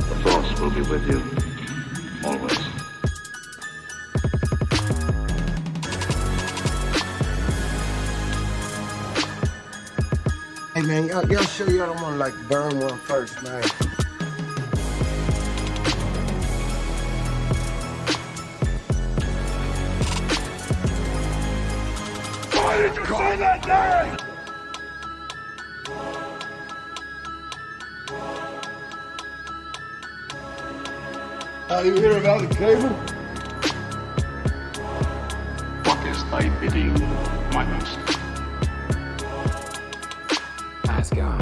The Force will be with you, always. Hey man, y'all sure y'all don't want to like burn one first, man? Why did you say that name? You hear about the cable? What is thy bidding, my master? Nice guy.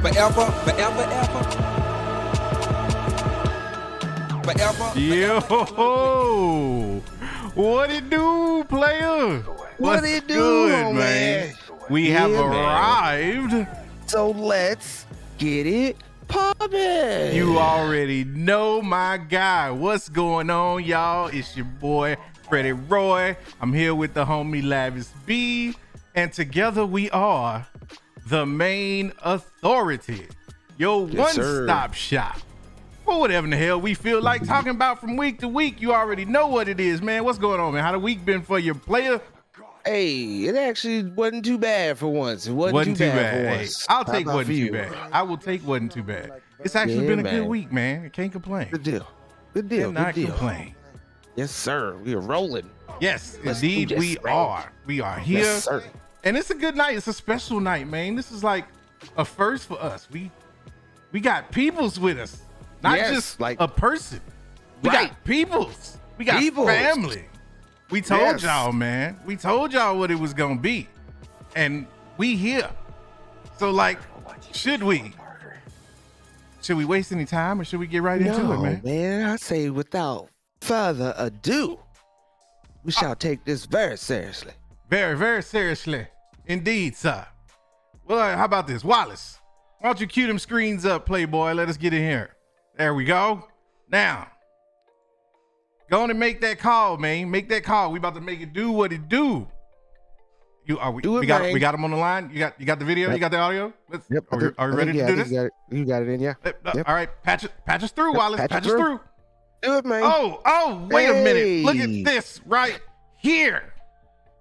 Forever, forever, ever. Forever. Yo, what it do, player? What What's it do, good, man? We have Yeah, man. arrived. So let's get it poppin'. You already know my guy. What's going on, y'all? It's your boy, Freddie Roy. I'm here with the homie Lavis B, and together we are the Mayne Authority, your one-stop shop for whatever in the hell we feel like talking about from week to week. You already know what it is, man. What's going on, man? How the week been for your player? Hey, it actually wasn't too bad for once. It wasn't too bad for Hey, once. I'll How take about wasn't for too you? bad. I will take wasn't too bad. It's actually Yeah, been a man. good week, man. I can't complain. Good deal. Good deal. Cannot Good deal. complain. Yes, sir. We are rolling. Yes, Let's do indeed this, we man. are. We are here. Yes, sir. And it's a good night. It's a special night, man. This is like a first for us. We got peoples with us, not Yes, just like- a person. We Right. got peoples. We got Peoples. family. We told Yes. y'all, man. We told y'all what it was gonna be, and we here. So, like, should we waste any time, or should we get right into it, man? I say without further ado, we shall take this very seriously. Very, very seriously, indeed, sir. Well, how about this, Wallace? Why don't you cue them screens up, Playboy? Let us get in here. There we go. Now, go on and make that call, man. Make that call. We about to make it do what it do. We got him on the line. You got the video. You got the audio. Yep. Are we ready to do this? You got it in, yeah. All right, patch us through, Wallace. patch it Patch us through. through. Do it, man. Oh, wait a minute. Look Hey. at this right here.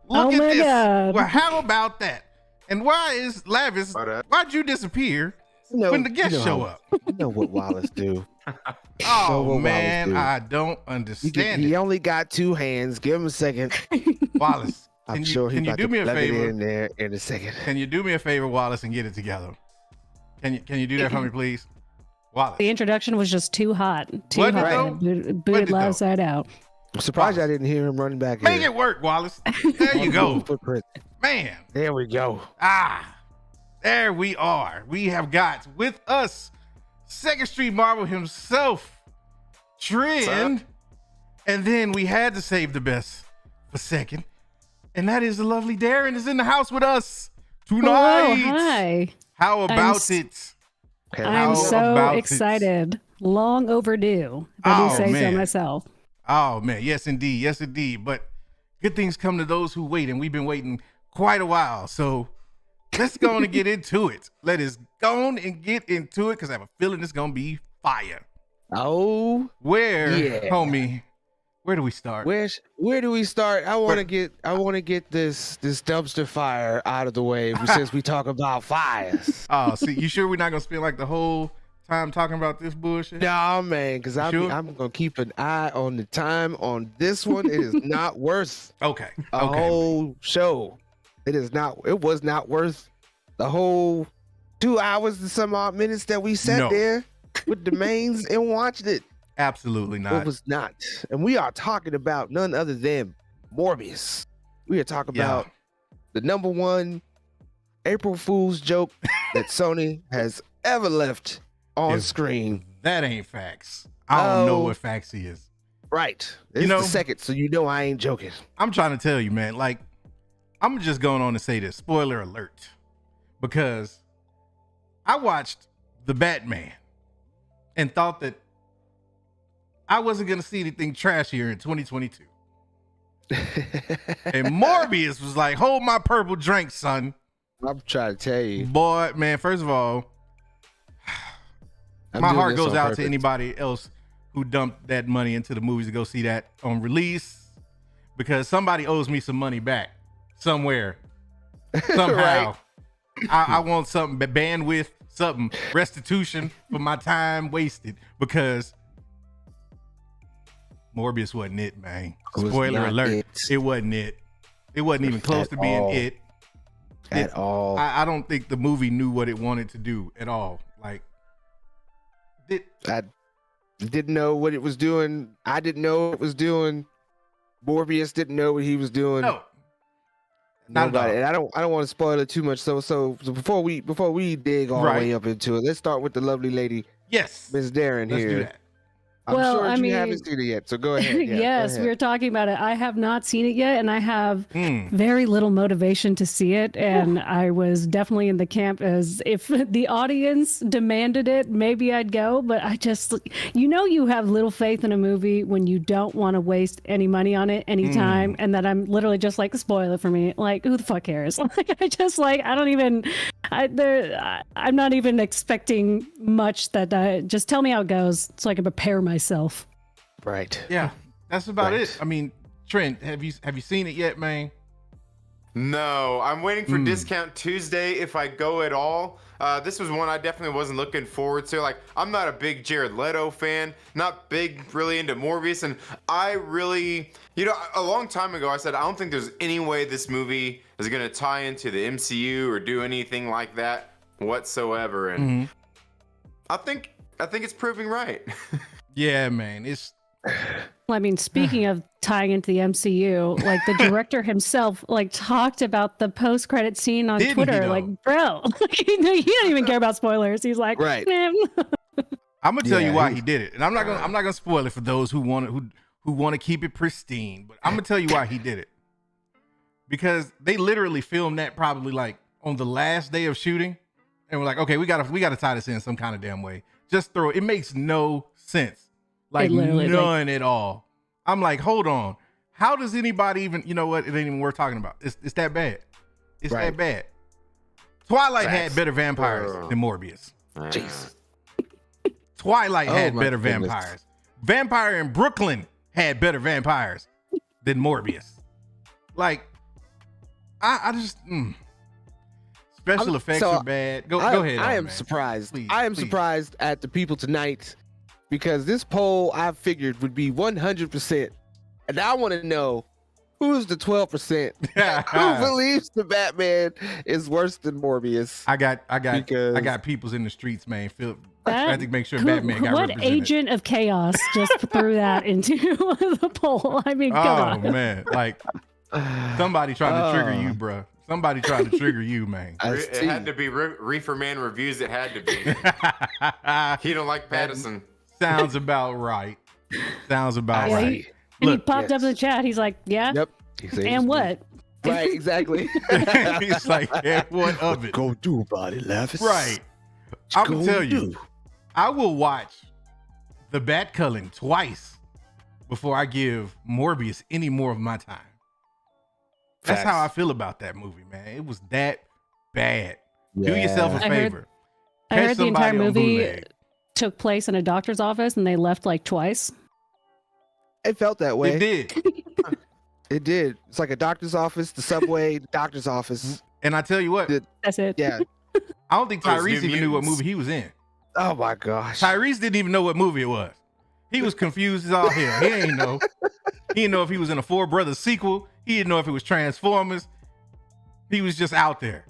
Look at my this. God. Well, how about that? And why is Lavis? Why'd you disappear when the guests show up? You know what Wallace do. Oh what man, Wallace do. I don't understand He it. only got two hands. Give him a second. Wallace, I'm can sure you he's about do to me a plug it favor? in there in a second. Can you do me a favor, Wallace, and get it together? Can you do that for me, please, Wallace? The introduction was just too hot. Too Wasn't it hot. though? Booted Wasn't it left though? side out. I'm surprised I didn't hear him running back Make here. it work, Wallace. There you go, Footprint. man. There we go. There we are. We have got with us Second Street Marvel himself, Trend, and then we had to save the best for second, and that is the lovely Daryn is in the house with us tonight. Hello, hi. How about s- it? I'm How so about it? excited. Long overdue. If I Oh, do say man. so myself. Oh man, yes indeed. But good things come to those who wait, and we've been waiting quite a while. So let's go on and get into it. Let us go on and get into it because I have a feeling it's gonna be fire. Oh, Where, yeah. homie? Where do we start? where do we start? I want to get this dumpster fire out of the way since we talk about fires. Oh, see, you sure we're not gonna spend like the whole time talking about this bullshit? No, man, because Sure? I'm gonna keep an eye on the time on this one. It is not worth Okay. a Okay. whole show. It was not worth the whole 2 hours and some odd minutes that we sat No. there with the Maynes and watched it. Absolutely It not. was not. And we are talking about none other than Morbius. We are talking Yeah. about the number one April Fool's joke that Sony has ever left on If screen. That ain't facts. I don't know Oh. what facts is. Right. This is the second, so you know I ain't joking. I'm trying to tell you, man. Like, I'm just going on to say this. Spoiler alert, because I watched The Batman and thought that I wasn't gonna see anything trashier in 2022. And Morbius was like, "Hold my purple drink, son." I'm trying to tell you, boy, man. First of all, my heart goes out to anybody else who dumped that money into the movies to go see that on release, because somebody owes me some money back somewhere, somehow. I want something, bandwidth, something, restitution for my time wasted, because Morbius wasn't it, man. Spoiler alert. It wasn't it. It wasn't even close to being it. At all. I don't think the movie knew what it wanted to do at all. Like, I didn't know what it was doing. I didn't know what it was doing. Morbius didn't know what he was doing. No. Not at all. And I don't want to spoil it too much. So before we dig all the way up into it, let's start with the lovely lady. Yes. Ms. Daryn here. Let's do that. I'm sure you haven't seen it yet, so go ahead. Yeah, yes, we were talking about it. I have not seen it yet, and I have very little motivation to see it. And I was definitely in the camp as if the audience demanded it, maybe I'd go. But I just, you have little faith in a movie when you don't want to waste any money on it anytime. And that I'm literally just like, spoil it for me. Like, who the fuck cares? I'm not even expecting much. Just tell me how it goes so I can prepare myself. Right. Yeah, that's about it. I mean, Trent, have you seen it yet, man? No, I'm waiting for Discount Tuesday if I go at all. This was one I definitely wasn't looking forward to. Like, I'm not a big Jared Leto fan, not big really into Morbius, and I really, a long time ago I said I don't think there's any way this movie is going to tie into the MCU or do anything like that whatsoever, and I think it's proving right. Yeah, man, it's. Well, I mean, speaking of tying into the MCU, like the director himself, talked about the post-credit scene on Twitter. Like, bro, he didn't even care about spoilers. He's like, right. Man. I'm gonna tell you why he did it, and I'm not gonna spoil it for those who want to keep it pristine. But I'm gonna tell you why he did it, because they literally filmed that probably like on the last day of shooting, and we're like, okay, we gotta tie this in some kind of damn way. Just throw it. It makes no sense. Like, none at all. I'm like, hold on. How does anybody even, you know what? It ain't even worth talking about. It's that bad. It's that bad. Twilight had better vampires than Morbius. Jesus. Twilight had better vampires. Vampire in Brooklyn had better vampires than Morbius. Like, I just, special effects are bad. Go ahead. I am man. surprised. Please, I am please. surprised at the people tonight, because this poll I figured would be 100%. And I want to know who's the 12% who believes the Batman is worse than Morbius. I got peoples in the streets, man. I had to make sure Batman got represented. What agent of chaos just threw that into the poll? I mean, come on. Oh man, like somebody tried to trigger you, bro. Somebody tried to trigger you, man. It had to be Reefer Man Reviews. It had to be. He don't like Patterson. Sounds about right. Sounds about right. And he popped up in the chat. He's like, yeah. Yep. And what? Right, exactly. He's like, and what of it? Go do about it, Lavis. Right. I'm going to tell you, I will watch the Bat Culling twice before I give Morbius any more of my time. That's how I feel about that movie, man. It was that bad. Yeah. Do yourself a favor. I heard the entire movie took place in a doctor's office and they left like twice. It felt that way. It did. It did. It's like a doctor's office, the subway, the doctor's office. And I tell you what. That's it. Yeah. I don't think Tyrese even knew what movie he was in. Oh my gosh. Tyrese didn't even know what movie it was. He was confused as all hell. He ain't know. He didn't know if he was in a Four Brothers sequel. He didn't know if it was Transformers. He was just out there.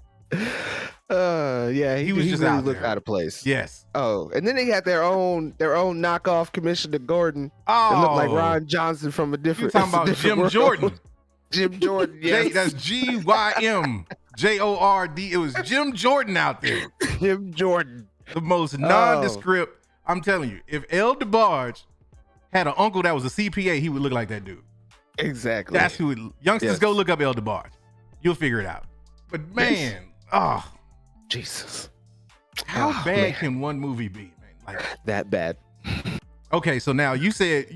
Yeah, he was just really looked out of place. Yes. Oh, and then they had their own knockoff Commissioner Gordon. Oh, that looked like Ron Johnson from a different. You're talking about Jim world. Jordan. Jim Jordan. Yes. That's GYM JORD. It was Jim Jordan out there. Jim Jordan. The most nondescript. I'm telling you, if El DeBarge had an uncle that was a CPA, he would look like that dude. Exactly. That's who youngsters Yes. go look up El DeBarge. You'll figure it out. But man, Jesus. how Oh, bad man. can one movie be, man? Like, That bad. okay, so now you said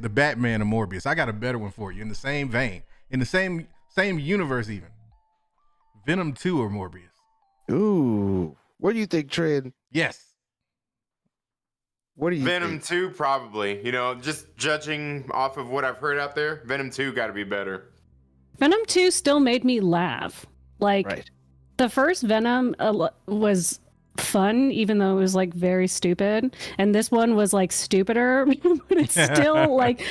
the Batman and Morbius. I got a better one for you in the same vein, in the same universe even. Venom 2 or Morbius? Ooh. What do you think, Trent? Yes. What do you Venom think? 2, probably. You know, just judging off of what I've heard out there, Venom 2 got to be better. Venom 2 still made me laugh. Like, Right. the first Venom was fun, even though it was like very stupid. And this one was like stupider, but it's still like,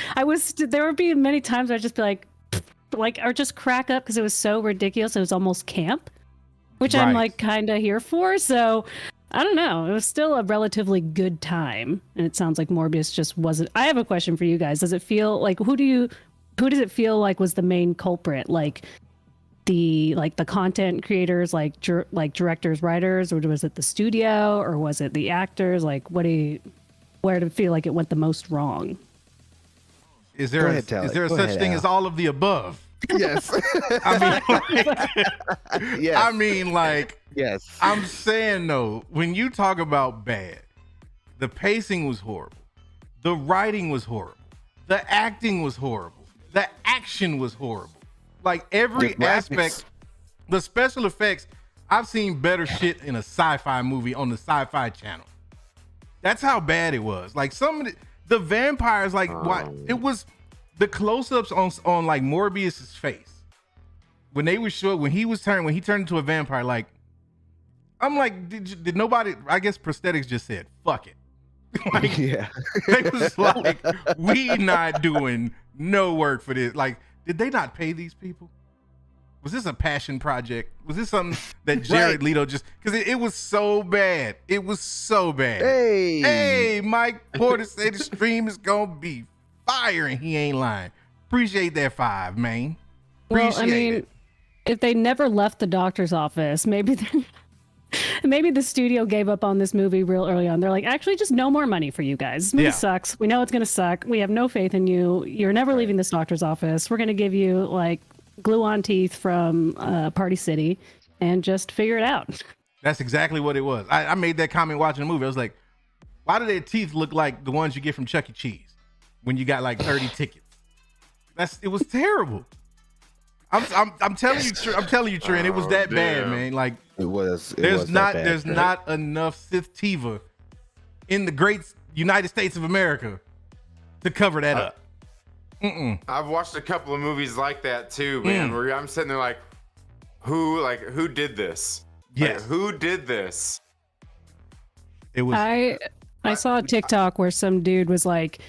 there would be many times I'd just be like, or just crack up because it was so ridiculous. It was almost camp, which I'm Right. like kind of here for. So I don't know. It was still a relatively good time. And it sounds like Morbius just wasn't. I have a question for you guys. Does it feel like, who does it feel like was the main culprit? Like the content creators, like directors, writers, or was it the studio, or was it the actors? Like, where did it feel like it went the most wrong? Is there Go a, ahead, Tally. is there a Go such ahead, thing Al. as all of the above? Yes. I mean, Yes. I mean, like, Yes. I'm saying though, when you talk about bad, the pacing was horrible, the writing was horrible, the acting was horrible, the action was horrible. Like every The graphics. aspect, the special effects. I've seen better shit in a sci-fi movie on the Sci-Fi Channel. That's how bad it was. Like some of the vampires, like what it was, the close-ups on like Morbius's face when they were short, when he turned into a vampire. Like I'm like, did nobody? I guess prosthetics just said fuck it. Like Yeah. they was like, we not doing no work for this. Like, did they not pay these people? Was this a passion project? Was this something that Jared Leto just, because it was so bad. It was so bad. Hey, Mike Porter said the stream is gonna be fire, and he ain't lying. Appreciate that 5, man. Well, Appreciate I mean, it. if they never left the doctor's office, maybe the studio gave up on this movie real early on. They're like, actually, just no more money for you guys. This movie Yeah. sucks. We know it's going to suck. We have no faith in you. You're never leaving this doctor's office. We're going to give you like glue-on teeth from Party City and just figure it out. That's exactly what it was. I made that comment watching the movie. I was like, why do their teeth look like the ones you get from Chuck E. Cheese when you got like 30 tickets? It was terrible. I'm telling you, Trent, it was that bad, man. Like It was. there's not enough Sativa in the great United States of America to cover that up. I've watched a couple of movies like that too, man. Where I'm sitting there like, who did this? Yes. Like, who did this? It was. I saw a TikTok where some dude was like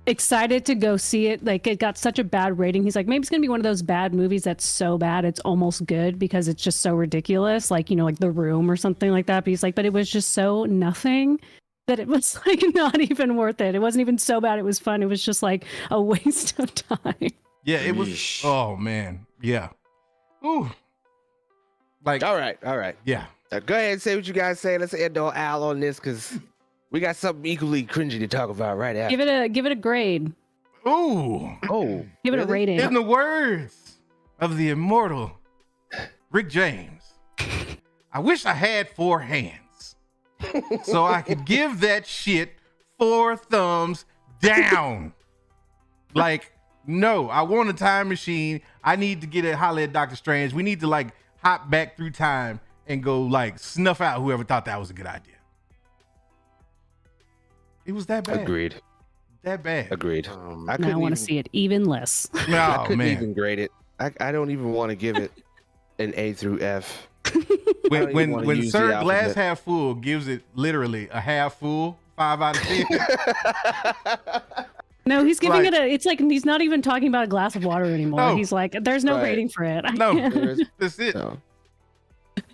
excited to go see it. Like it got such a bad rating. He's like, maybe it's gonna be one of those bad movies that's so bad it's almost good because it's just so ridiculous. Like, you know, like The Room or something like that. But he's like, but it was just so nothing that it was like not even worth it. It wasn't even so bad it was fun. It was just like a waste of time. Yeah, it was. Yeesh. Oh man. Yeah. Ooh. Like. All right. Yeah. Go ahead and say what you guys say. Let's end on Al on this because we got something equally cringy to talk about right after. Give it a grade. Ooh. Oh, Give it a rating. In the words of the immortal Rick James, I wish I had 4 hands so I could give that shit 4 thumbs down. Like, no, I want a time machine. I need to get a holler at Doctor Strange. We need to like hop back through time and go like snuff out whoever thought that was a good idea. It was that bad. Agreed. That bad. Agreed. I Now I want to see it even less. I Oh couldn't man. even grade it. I don't even want to give it an A through F. I don't even When wanna when use Sir the Glass alphabet. Half Full gives it literally a half full, 5 out of 10. No, he's giving Like- it's like he's not even talking about a glass of water anymore. No. He's like, there's no Right. rating for it. No, There is- that's it. no, I'm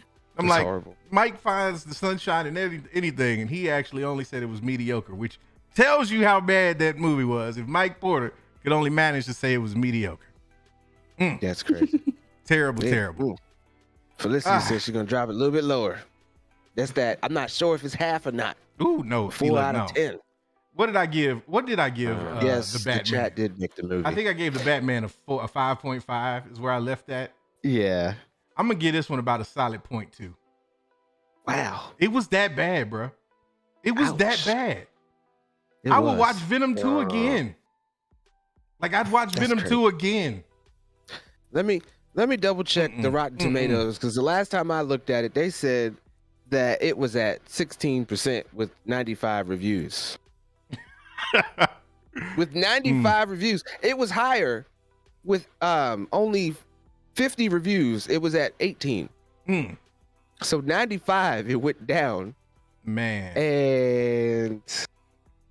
it's like, horrible. Mike finds the sunshine in anything, and he actually only said it was mediocre, which tells you how bad that movie was. If Mike Porter could only manage to say it was mediocre. That's crazy. Terrible, Yeah. terrible. Ooh. Felicity says she's gonna drop it a little bit lower. That's that. I'm not sure if it's half or not. Ooh, no. see, 4 look, out no. of 10. What did I give? Yes, the the Batman? chat did make the movie. I think I gave the Batman a 5.5 is where I left that. Yeah. I'm gonna give this one about a solid 0.2. Wow. It was that bad, bro. It was that bad. I would watch Venom 2 again. Like I'd watch Venom 2 again. Let me double check the Rotten Tomatoes, because the last time I looked at it, they said that it was at 16% with 95 reviews. With 95 reviews, it was higher. With only 50 reviews, it was at 18. So 95, it went down. Man. And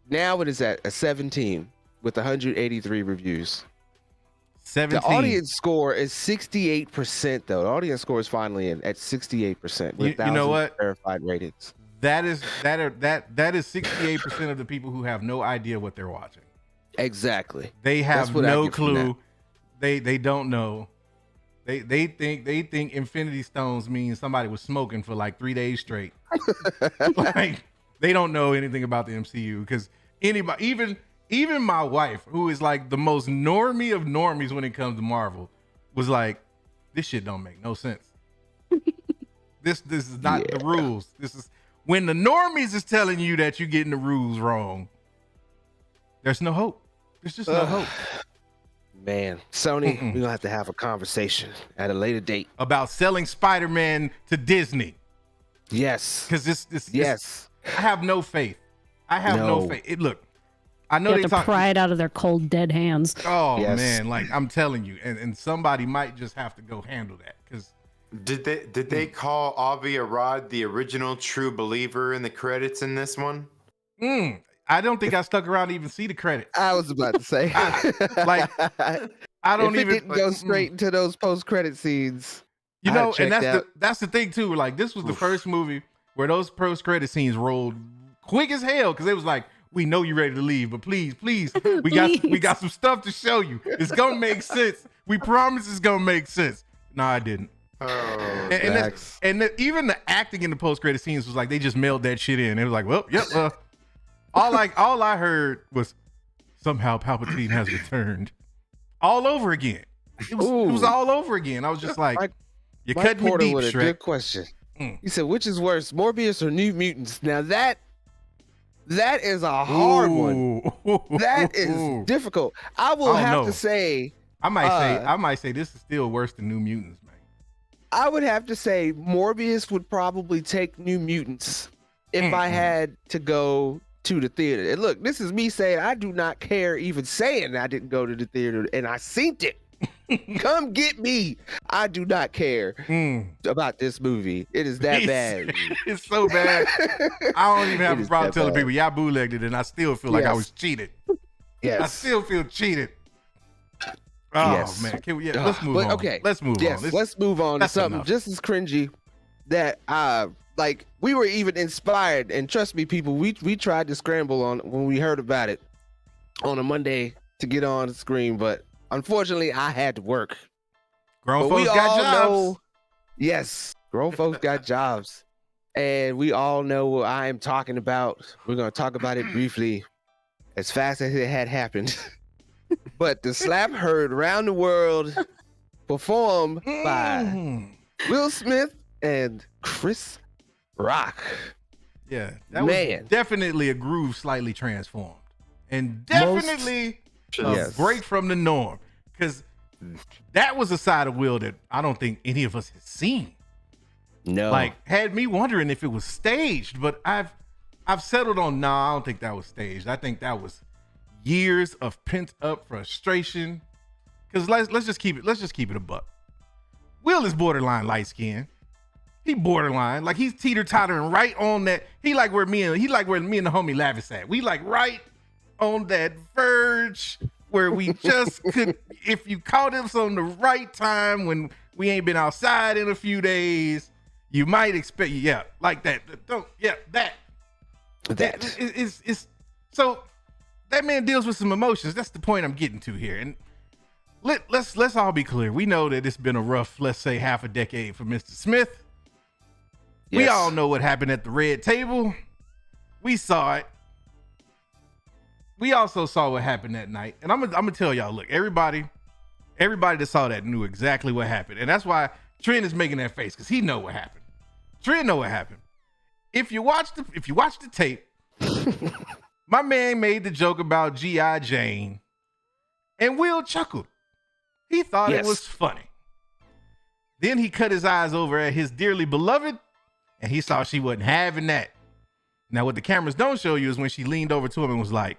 now it is at a 17 with 183 reviews. 17. The audience score is 68%, though. The audience score is finally in at 68% with you know what? verified ratings. That is 68% of the people who have no idea what they're watching. Exactly. They have no clue. They don't know. They think Infinity Stones means somebody was smoking for like 3 days straight. Like they don't know anything about the MCU, because anybody, even my wife, who is like the most normie of normies when it comes to Marvel, was like, this shit don't make no sense. This is not the rules. This is when the normies is telling you that you're getting the rules wrong. There's no hope. There's just no hope. Man, Sony, we're gonna have to have a conversation at a later date about selling Spider-Man to Disney. Yes, because this I have no faith. I have no faith. Look, I know they have to pry it out of their cold, dead hands. Oh man, like I'm telling you, and somebody might just have to go handle that. Because did they call Avi Arad the original true believer in the credits in this one? I don't think I stuck around to even see the credits. I was about to say, I don't even didn't go straight into those post-credit scenes. You know, and that's the thing too. Like this was the first movie where those post-credit scenes rolled quick as hell, because it was like, we know you're ready to leave, but please, we got some stuff to show you. It's gonna make sense. We promise it's gonna make sense. No, I didn't. Oh, and even the acting in the post-credit scenes was like they just mailed that shit in. It was like, well, yep. All I heard was somehow Palpatine has returned. All over again. It was all over again. I was just like, you cut me deep, Shrek. Good question. He said, which is worse, Morbius or New Mutants? Now that is a hard one. That is difficult. I will have to say, I might say this is still worse than New Mutants, man. I would have to say Morbius would probably take New Mutants if I had to go to the theater. And look, this is me saying I do not care, even saying I didn't go to the theater and I seen it. Come get me. I do not care about this movie. It is that bad. It's so bad. I don't even have a problem telling people, y'all bootlegged it, and I still feel like I was cheated. Yes. I still feel cheated. Oh man, can we? Let's move on. Okay, let's move on. Let's move on to something just as cringy that like we were even inspired, and trust me, people, we tried to scramble on when we heard about it on a Monday to get on the screen, but unfortunately I had to work. Grown folks got jobs. Yes, grown folks got jobs, and we all know what I am talking about. We're gonna talk about it briefly, as fast as it had happened. But the slap heard around the world, performed by Will Smith and Chris Rock. Yeah, that was definitely a groove slightly transformed, and definitely a break from the norm, because that was a side of Will that I don't think any of us had seen. No, like had me wondering if it was staged, but I've settled on I don't think that was staged. I think that was years of pent up frustration. Because let's just keep it a buck. Will is borderline light skinned. He borderline, like he's teeter-tottering right on that. He like where me and the homie Lavis at. We like right on that verge where we just could, if you caught us on the right time when we ain't been outside in a few days, you might expect, like that. That is so that man deals with some emotions. That's the point I'm getting to here. And let's all be clear. We know that it's been a rough, let's say, half a decade for Mr. Smith. Yes. We all know what happened at the red table. We saw it. we also saw what happened that night, and I'm gonna tell y'all. Look, everybody that saw that knew exactly what happened, and that's why Trent is making that face because he know what happened. Trent know what happened. If you watch the tape, my man made the joke about G.I. Jane, and Will chuckled. He thought it was funny. Then he cut his eyes over at his dearly beloved, and he saw she wasn't having that. Now, what the cameras don't show you is when she leaned over to him and was like,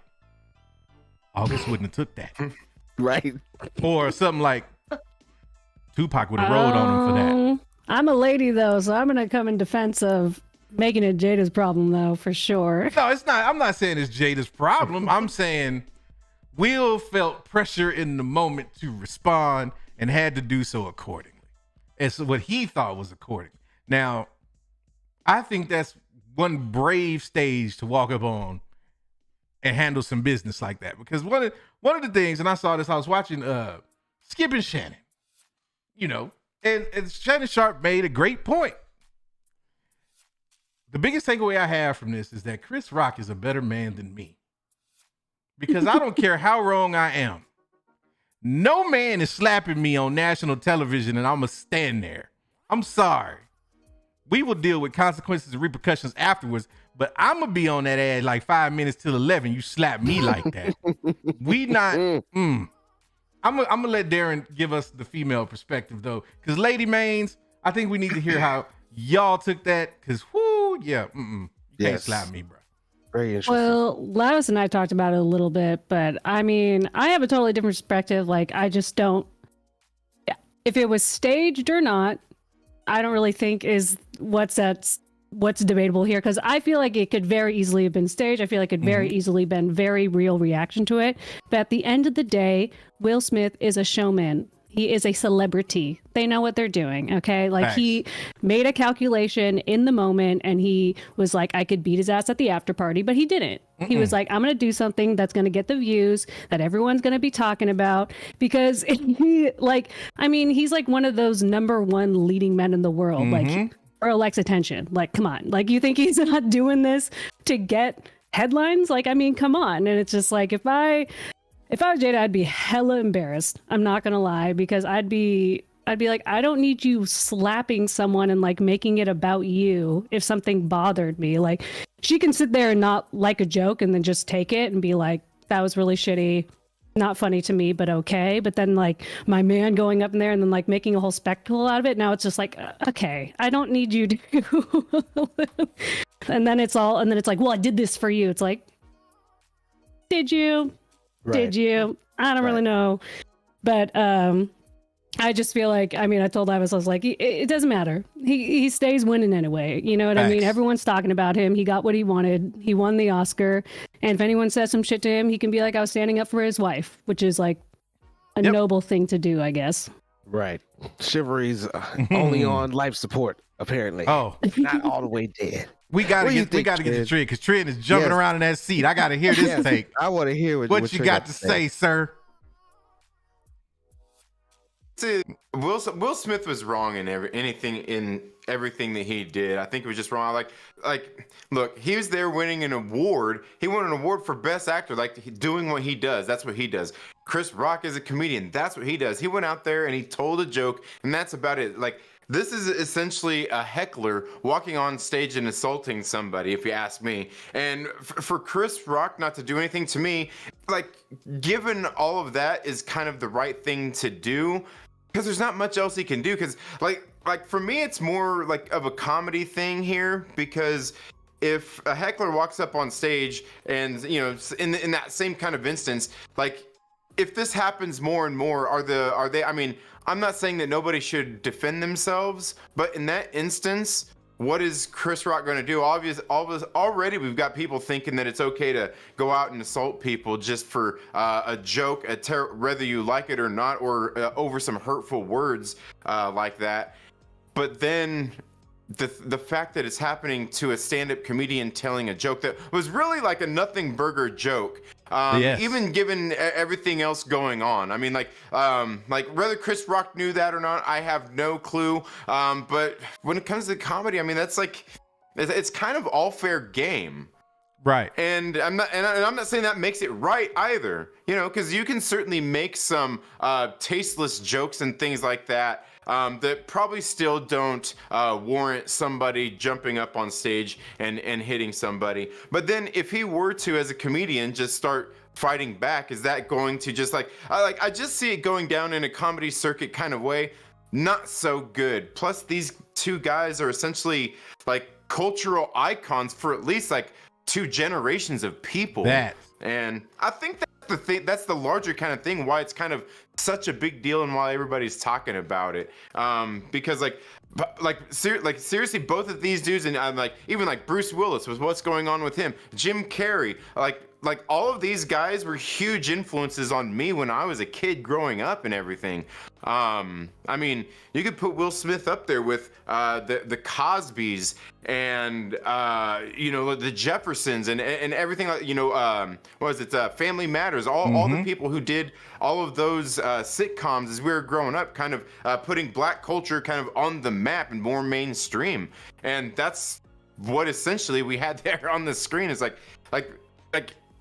August wouldn't have took that. Right. Or something like, Tupac would have rolled on him for that. I'm a lady, though, so I'm going to come in defense of making it Jada's problem, though, for sure. No, it's not. I'm not saying it's Jada's problem. I'm saying Will felt pressure in the moment to respond and had to do so accordingly. It's what he thought was according. Now, I think that's one brave stage to walk up on and handle some business like that. Because one of the things, and I saw this, I was watching Skip and Shannon, and Shannon Sharp made a great point. The biggest takeaway I have from this is that Chris Rock is a better man than me. Because I don't care how wrong I am. No man is slapping me on national television and I'm going to stand there. I'm sorry. We will deal with consequences and repercussions afterwards, but I'm going to be on that ad like 5 minutes till 11. You slap me like that. We not. I'm going to let Daryn give us the female perspective, though. Because Lady Maynes, I think we need to hear how y'all took that. Because, you can't slap me, bro. Very interesting. Well, Lavis and I talked about it a little bit, but I mean, I have a totally different perspective. Like, I just don't. If it was staged or not, I don't really think is what's debatable here, because I feel like it could very easily have been staged. I feel like it very easily been very real reaction to it. But at the end of the day, Will Smith is a showman. He is a celebrity. They know what they're doing, okay? Like, he made a calculation in the moment, and he was like, I could beat his ass at the after party, but he didn't. He was like, I'm going to do something that's going to get the views that everyone's going to be talking about, because he's like one of those #1 leading men in the world, like, or elects attention. Like, come on. Like, you think he's not doing this to get headlines? Like, I mean, come on. And it's just like, if I was Jada, I'd be hella embarrassed. I'm not gonna lie, because I'd be like, I don't need you slapping someone and like making it about you if something bothered me. Like, she can sit there and not like a joke and then just take it and be like, that was really shitty, not funny to me, but okay. But then like my man going up in there and then like making a whole spectacle out of it. Now it's just like, okay, I don't need you to. and then it's like, well, I did this for you. It's like, did you? Right. Did you? I don't really know. But I just feel like, I mean, I told Lavis, I was like, it doesn't matter. He stays winning anyway. You know what I mean? Everyone's talking about him. He got what he wanted. He won the Oscar. And if anyone says some shit to him, he can be like, I was standing up for his wife, which is like a noble thing to do, I guess. Right. Chivalry's only on life support, apparently. Oh, not all the way dead. We gotta get to Trent, because Trent is jumping around in that seat. I gotta hear this take. I want to hear what you got to say, sir. See, Will Smith was wrong in everything that he did. I think it was just wrong. Like, look, he was there winning an award. He won an award for Best Actor, like doing what he does. That's what he does. Chris Rock is a comedian. That's what he does. He went out there and he told a joke, and that's about it. Like, this is essentially a heckler walking on stage and assaulting somebody, if you ask me. And for Chris Rock not to do anything, to me, like, given all of that is kind of the right thing to do, because there's not much else he can do. Because like for me, it's more like of a comedy thing here, because if a heckler walks up on stage and, you know, in that same kind of instance, like, if this happens more and more, are they, I mean, I'm not saying that nobody should defend themselves, but in that instance, what is Chris Rock going to do? Already we've got people thinking that it's okay to go out and assault people just for a joke, whether you like it or not, or over some hurtful words like that. But then the fact that it's happening to a stand-up comedian telling a joke that was really like a nothing burger joke, even given everything else going on. I mean, like whether Chris Rock knew that or not, I have no clue. But when it comes to comedy, I mean, that's like, it's kind of all fair game. Right. And I'm not saying that makes it right either, you know, because you can certainly make some tasteless jokes and things like that that probably still don't warrant somebody jumping up on stage and hitting somebody. But then if he were to, as a comedian, just start fighting back, is that going to just I just see it going down in a comedy circuit kind of way? Not so good. Plus, these two guys are essentially like cultural icons for at least like 2 generations of people. And I think that's the thing, that's the larger kind of thing why it's kind of such a big deal and why everybody's talking about it. Because seriously, both of these dudes, and I'm like, even like Bruce Willis with what's going on with him, Jim Carrey, like all of these guys were huge influences on me when I was a kid growing up and everything. I mean, you could put Will Smith up there with the Cosbys and you know, the Jeffersons and everything, like, you know, what was it, Family Matters, all the people who did all of those sitcoms as we were growing up, kind of putting black culture kind of on the map and more mainstream. And that's what essentially we had there on the screen. Is like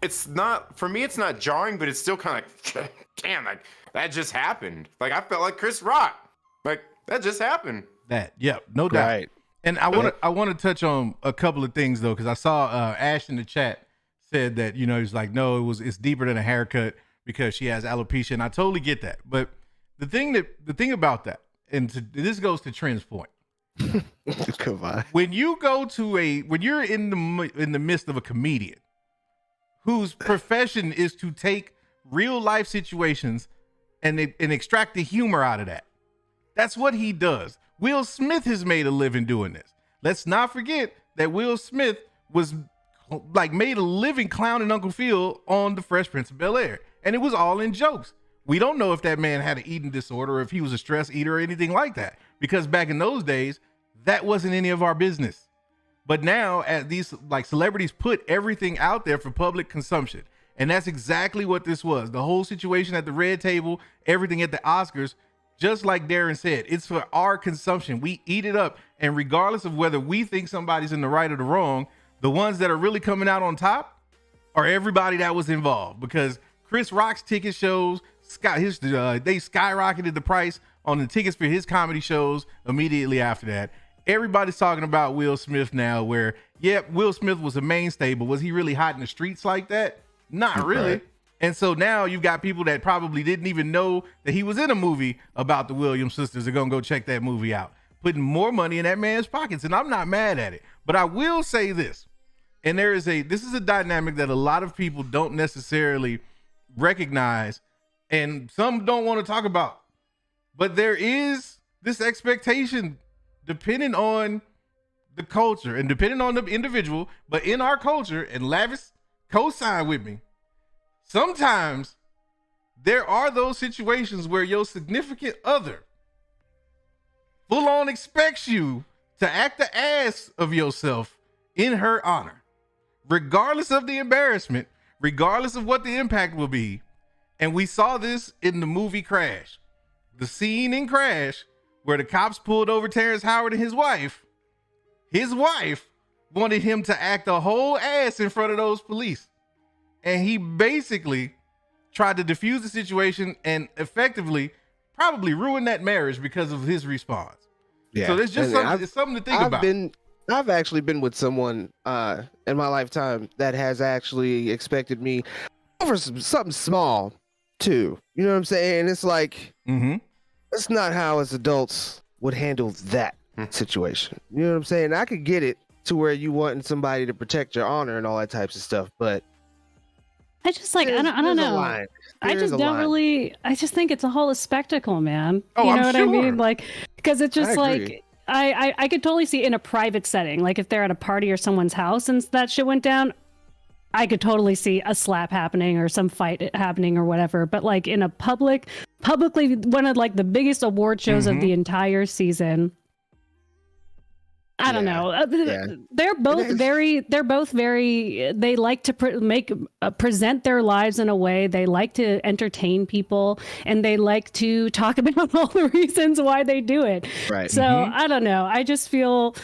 it's not, for me, it's not jarring, but it's still kind of like, damn, like that just happened. Like I felt like Chris Rock, like that just happened. No doubt. Right. And I want to touch on a couple of things though, because I saw Ash in the chat said that, you know, he's like, no, it's deeper than a haircut because she has alopecia, and I totally get that. But the thing about that, and this goes to Trent's point. Come on. When you're in the midst of a comedian whose profession is to take real life situations and extract the humor out of that. That's what he does. Will Smith has made a living doing this. Let's not forget that Will Smith was like made a living clowning Uncle Phil on The Fresh Prince of Bel-Air. And it was all in jokes. We don't know if that man had an eating disorder or if he was a stress eater or anything like that. Because back in those days, that wasn't any of our business. But now, as these like celebrities put everything out there for public consumption. And that's exactly what this was. The whole situation at the red table, everything at the Oscars, just like Daryn said, it's for our consumption. We eat it up. And regardless of whether we think somebody's in the right or the wrong, the ones that are really coming out on top are everybody that was involved. Because Chris Rock's ticket shows, they skyrocketed the price on the tickets for his comedy shows immediately after that. Everybody's talking about Will Smith now, where, Will Smith was a mainstay, but was he really hot in the streets like that? Not really. Right. And so now you've got people that probably didn't even know that he was in a movie about the Williams sisters are going to go check that movie out, putting more money in that man's pockets. And I'm not mad at it, but I will say this. And this is a dynamic that a lot of people don't necessarily recognize and some don't want to talk about, but there is this expectation depending on the culture and depending on the individual, but in our culture, and Lavis co-sign with me, sometimes there are those situations where your significant other full on expects you to act the ass of yourself in her honor, regardless of the embarrassment, regardless of what the impact will be. And we saw this in the movie Crash. The scene in Crash where the cops pulled over Terrence Howard and his wife wanted him to act a whole ass in front of those police. And he basically tried to defuse the situation and effectively probably ruin that marriage because of his response. Yeah. So there's just something to think about. I've actually been with someone in my lifetime that has actually expected me over something small too. You know what I'm saying? It's like, that's not how as adults would handle that situation. You know what I'm saying? I could get it to where you want somebody to protect your honor and all that types of stuff, but I just like, I don't know. I just think it's a whole spectacle, man. Oh, you know what I mean? Like, because it's just like, I could totally see in a private setting, like if they're at a party or someone's house and that shit went down, I could totally see a slap happening or some fight happening or whatever. But like in a publicly, one of like the biggest award shows of the entire season, I don't know. They're both very, they like to present their lives in a way. They like to entertain people and they like to talk about all the reasons why they do it. Right. So I don't know. I just feel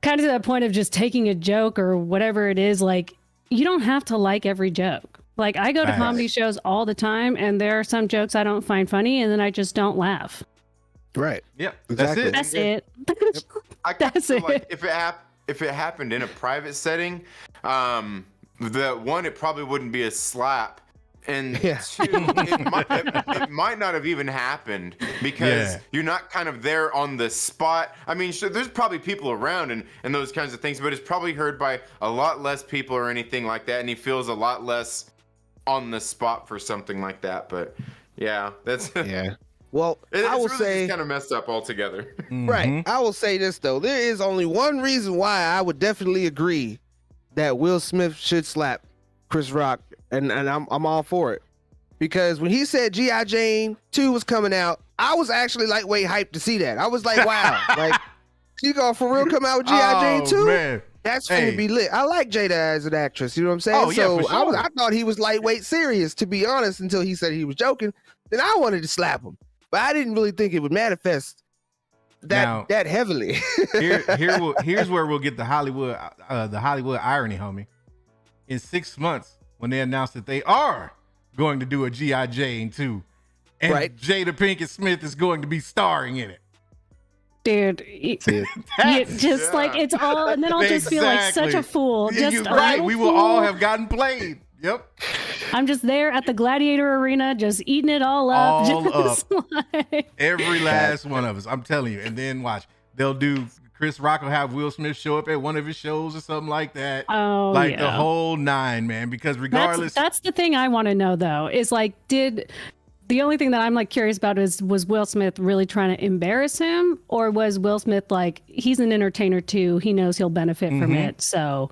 kind of to that point of just taking a joke or whatever it is, like you don't have to like every joke. Like I go to comedy shows all the time, and there are some jokes I don't find funny, and then I just don't laugh. Right. Yep. Exactly. That's it. That's it. I That's feel it. like if it happened in a private setting, the one, it probably wouldn't be a slap. And two, it might not have even happened because you're not kind of there on the spot. I mean, sure, there's probably people around and those kinds of things, but it's probably heard by a lot less people or anything like that, and he feels a lot less on the spot for something like that. But yeah, that's Yeah. Well, it's I will really say just kind of messed up altogether. right. I will say this though: there is only one reason why I would definitely agree that Will Smith should slap Chris Rock, and I'm all for it, because when he said G.I. Jane 2 was coming out, I was actually lightweight hyped to see that. I was like, wow, like she gonna for real come out with G.I. Jane 2? Man. That's gonna be lit. I like Jada as an actress, you know what I'm saying? Oh, yeah, for sure. I thought he was lightweight serious, to be honest, until he said he was joking. Then I wanted to slap him, but I didn't really think it would manifest that heavily. Here's where we'll get the Hollywood irony, homie. In 6 months, when they announced that they are going to do a G.I. Jane 2, and Jada Pinkett Smith is going to be starring in it. Dude, just like it's all, and then I'll just feel like such a fool. You're Just right. We will all have gotten played. Yep. I'm just there at the Gladiator Arena, just eating it all up. Every last one of us. I'm telling you. And then watch, they'll do. Chris Rock will have Will Smith show up at one of his shows or something like that. Oh, like the whole nine, man. Because regardless, that's the thing I want to know though. Is like, the only thing that I'm like curious about was Will Smith really trying to embarrass him, or was Will Smith like, he's an entertainer too, he knows he'll benefit from it, so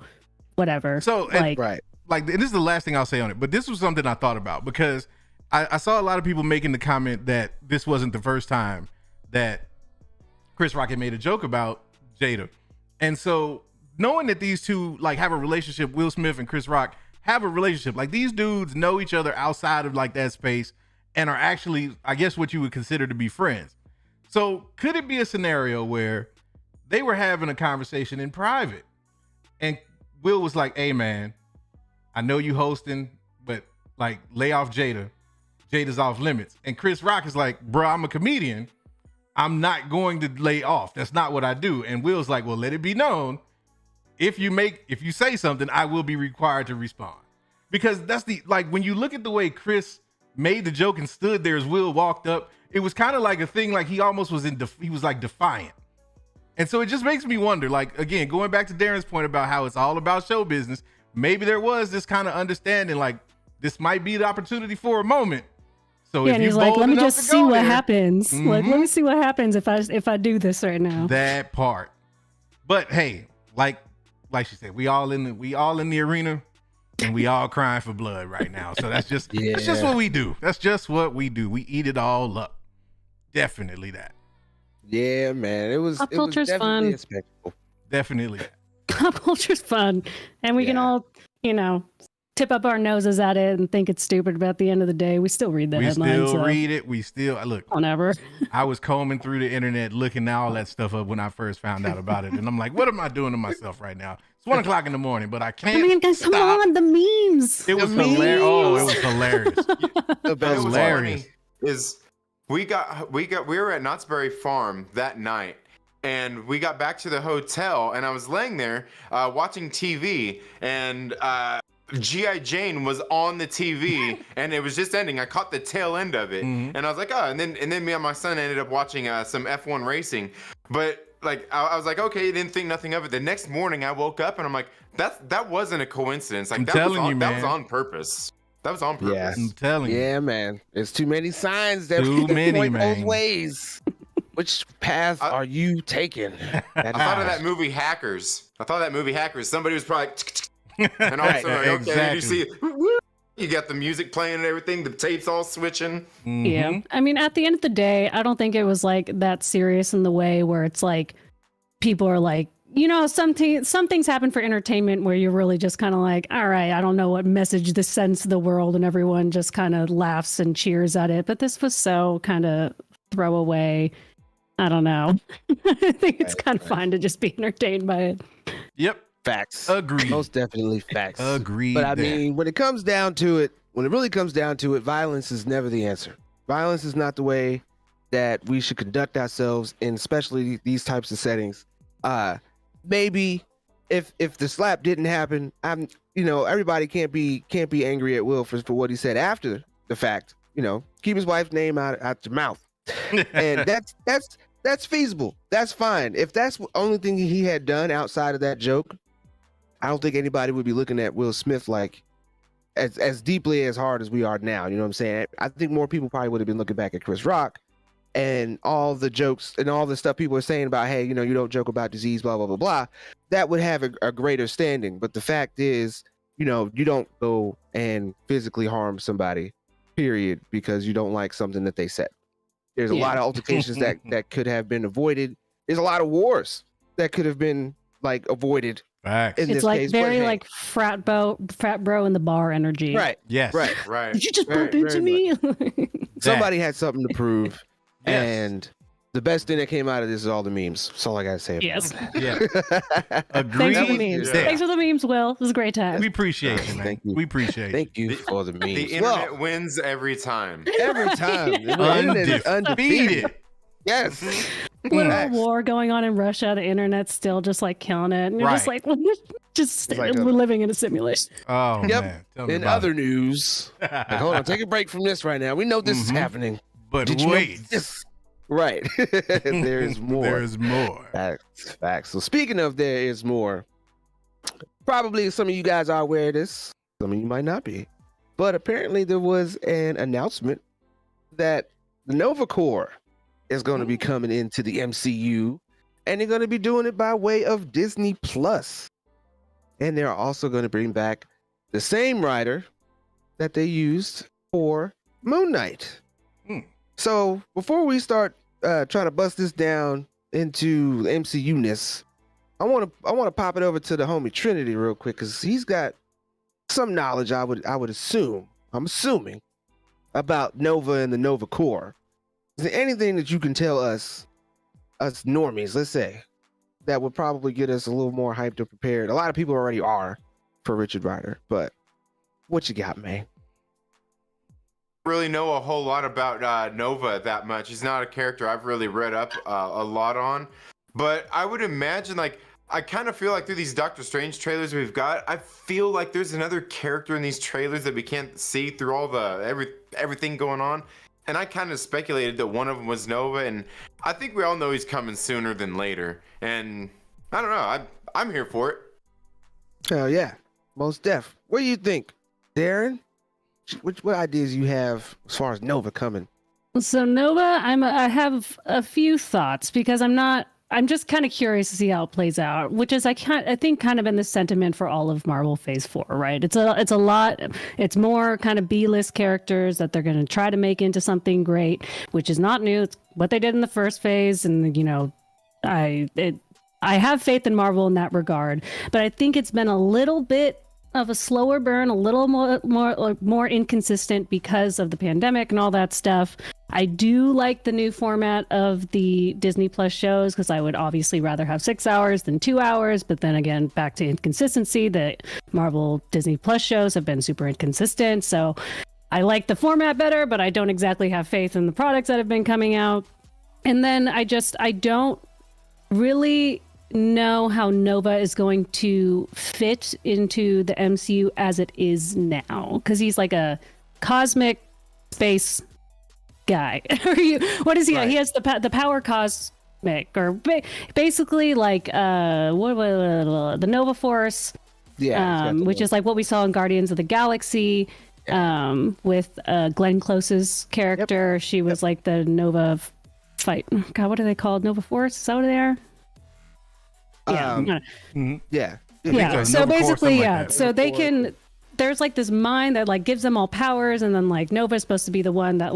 whatever. So like, and this is the last thing I'll say on it, but this was something I thought about because I saw a lot of people making the comment that this wasn't the first time that Chris Rock had made a joke about Jada, and so knowing that these two like have a relationship, Will Smith and Chris Rock have a relationship, like these dudes know each other outside of like that space and are actually, I guess, what you would consider to be friends. So could it be a scenario where they were having a conversation in private and Will was like, hey man, I know you hosting, but like lay off Jada. Jada's off limits. And Chris Rock is like, bro, I'm a comedian. I'm not going to lay off. That's not what I do. And Will's like, well, let it be known. If you say something, I will be required to respond. Because that's when you look at the way Chris made the joke and stood there as Will walked up, it was kind of like a thing, like he almost was he was like defiant. And so it just makes me wonder, like, again, going back to Darren's point about how it's all about show business, maybe there was this kind of understanding, like this might be the opportunity for a moment. So yeah, and he's like, let me just see what happens. Like, let me see what happens if I do this right now. That part. But hey, like she said, we all in the arena. And we all crying for blood right now. So that's just that's just what we do. That's just what we do. We eat it all up. Definitely that. Yeah, man. It was culture's definitely fun. a spectacle. Definitely that. Pop culture's fun. And we can all, tip up our noses at it and think it's stupid, but at the end of the day, we still read the headlines. We still read it. We still look. Whatever. I was combing through the internet looking all that stuff up when I first found out about it. And I'm like, what am I doing to myself right now? It's 1 o'clock in the morning, but I can't. I mean, guys, come on, the memes. It was hilarious. Oh, it was hilarious. What's funny is we were at Knott's Berry Farm that night, and we got back to the hotel, and I was laying there watching TV, and G.I. Jane was on the TV, and it was just ending. I caught the tail end of it, and I was like, oh, and then me and my son ended up watching some F1 racing, but. Like I was like, okay, didn't think nothing of it. The next morning I woke up and I'm like, that wasn't a coincidence. Like that was on purpose. That was on purpose. Yeah. I'm telling you. Yeah, man. There's too many signs that point both ways. Which path are you taking? I thought of that movie Hackers. Somebody was probably and all of a sudden, okay, exactly. You see you got the music playing and everything, the tapes all switching. Yeah. I mean, at the end of the day, I don't think it was like that serious in the way where it's like people are like, some things happen for entertainment where you're really just kind of like, all right, I don't know what message this sends to the world, and everyone just kind of laughs and cheers at it. But this was so kind of throwaway. I don't know. I think it's kind of fun to just be entertained by it. Yep. Facts. Agreed. Most definitely facts. Agreed. But I there. mean, when it comes down to it, when it really comes down to it, violence is never the answer. Violence is not the way that we should conduct ourselves in especially these types of settings. Maybe if the slap didn't happen, everybody can't be angry at Will for what he said after the fact. Keep his wife's name out your mouth. And that's feasible. That's fine. If that's the only thing he had done outside of that joke, I don't think anybody would be looking at Will Smith like as deeply as hard as we are now. You know what I'm saying? I think more people probably would have been looking back at Chris Rock and all the jokes and all the stuff people are saying about, hey, you don't joke about disease, blah, blah, blah, blah. That would have a greater standing. But the fact is, you don't go and physically harm somebody, period, because you don't like something that they said. There's a lot of altercations that could have been avoided. There's a lot of wars that could have been avoided. Facts. It's like very like frat bro in the bar energy. Right. Yes. Right. Did you just bump into me? Somebody had something to prove. Yes. And the best thing that came out of this is all the memes. That's all I gotta say about Yes. Yeah. Thanks Agreed. for the memes. there. Thanks for the memes, Will. It was a great time. We appreciate you, man. Thank you. We appreciate Thank you for the memes. The internet wins every time. Every time. The you. internet is undefeated. Yes. Literal war going on in Russia. The internet's still just killing it. And you're just Right. we're living in a simulation. Oh, Yep. man. Tell me In about other it. news, hold on, take a break from this right now. We know this is happening. But Did you know wait. this? Right. There is more. There's more. Facts. So speaking of there is more, probably some of you guys are aware of this. Some of you might not be. But apparently there was an announcement that the Nova Corps is going to be coming into the MCU, and they're going to be doing it by way of Disney Plus. And they're also going to bring back the same writer that they used for Moon Knight. So before we start trying to bust this down into MCU-ness, I want to pop it over to the homie Trinity real quick, because he's got some knowledge. I'm assuming about Nova and the Nova Corps. Is there anything that you can tell us normies, let's say, that would probably get us a little more hyped or prepared? A lot of people already are for Richard Rider, but what you got, man? Really know a whole lot about Nova that much. He's not a character I've really read up a lot on, but I would imagine I kind of feel like through these Doctor Strange trailers we've got, I feel like there's another character in these trailers that we can't see through all the everything going on. And I kind of speculated that one of them was Nova, and I think we all know he's coming sooner than later. And I don't know, I'm here for it. Hell yeah, most def. What do you think, Daryn? What ideas you have as far as Nova coming? So Nova, I have a few thoughts, because I'm just kind of curious to see how it plays out, which is I think kind of in the sentiment for all of Marvel Phase 4, right? It's a lot. It's more kind of B-list characters that they're going to try to make into something great, which is not new. It's what they did in the first phase, and I have faith in Marvel in that regard, but I think it's been a little bit of a slower burn, a little more inconsistent because of the pandemic and all that stuff. I do like the new format of the Disney Plus shows, because I would obviously rather have 6 hours than 2 hours. But then again, back to inconsistency, the Marvel Disney Plus shows have been super inconsistent. So I like the format better, but I don't exactly have faith in the products that have been coming out. And then I don't really know how Nova is going to fit into the MCU as it is now, because he's like a cosmic space guy. What is he? Right. He has the power cosmic, or basically the Nova Force, which is like what we saw in Guardians of the Galaxy, with Glenn Close's character. Yep. She was like the Nova fight. God, what are they called? Nova Force? Is that what they are? Yeah. So basically, so they can. There's like this mind that gives them all powers, and then Nova is supposed to be the one that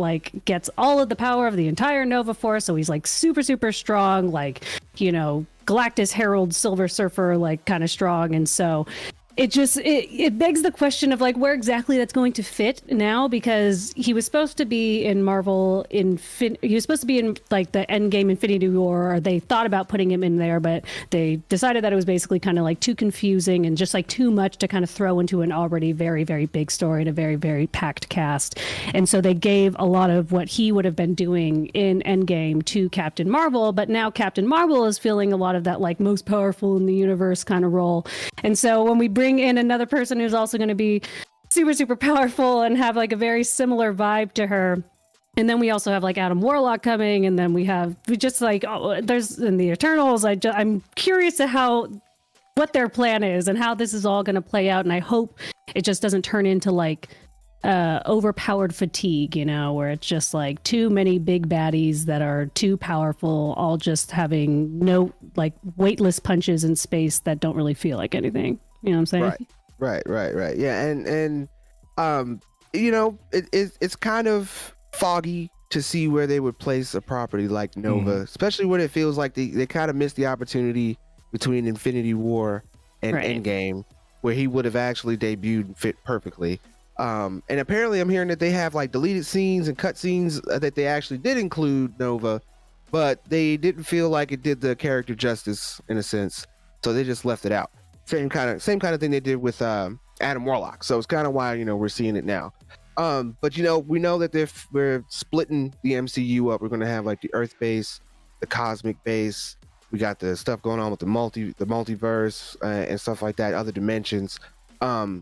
gets all of the power of the entire Nova Force. So he's super strong, Galactus Herald Silver Surfer, kind of strong. And so it begs the question of like where exactly that's going to fit now, because he was supposed to be in Marvel he was supposed to be in like the Endgame Infinity War, or they thought about putting him in there, but they decided that it was basically kind of like too confusing and just like too much to kind of throw into an already very, very big story and a very, very packed cast. And so they gave a lot of what he would have been doing in Endgame to Captain Marvel, but now Captain Marvel is feeling a lot of that like most powerful in the universe kind of role. And so when we bring in another person who's also going to be super, super powerful and have like a very similar vibe to her. And then we also have like Adam Warlock coming. And then we just like, there's in the Eternals. I'm curious to what their plan is and how this is all going to play out. And I hope it just doesn't turn into like overpowered fatigue, where it's just like too many big baddies that are too powerful, all just having no like weightless punches in space that don't really feel like anything. You know what I'm saying? Right. Yeah, and it's kind of foggy to see where they would place a property like Nova, especially when it feels like they kind of missed the opportunity between Infinity War and Endgame, where he would have actually debuted and fit perfectly. And apparently I'm hearing that they have like deleted scenes and cut scenes that they actually did include Nova, but they didn't feel like it did the character justice in a sense, so they just left it out. Same kind of thing they did with Adam Warlock. So it's kind of why we're seeing it now. But we know that we're splitting the MCU up. We're going to have like the Earth base, the cosmic base. We got the stuff going on with the multiverse and stuff like that, other dimensions.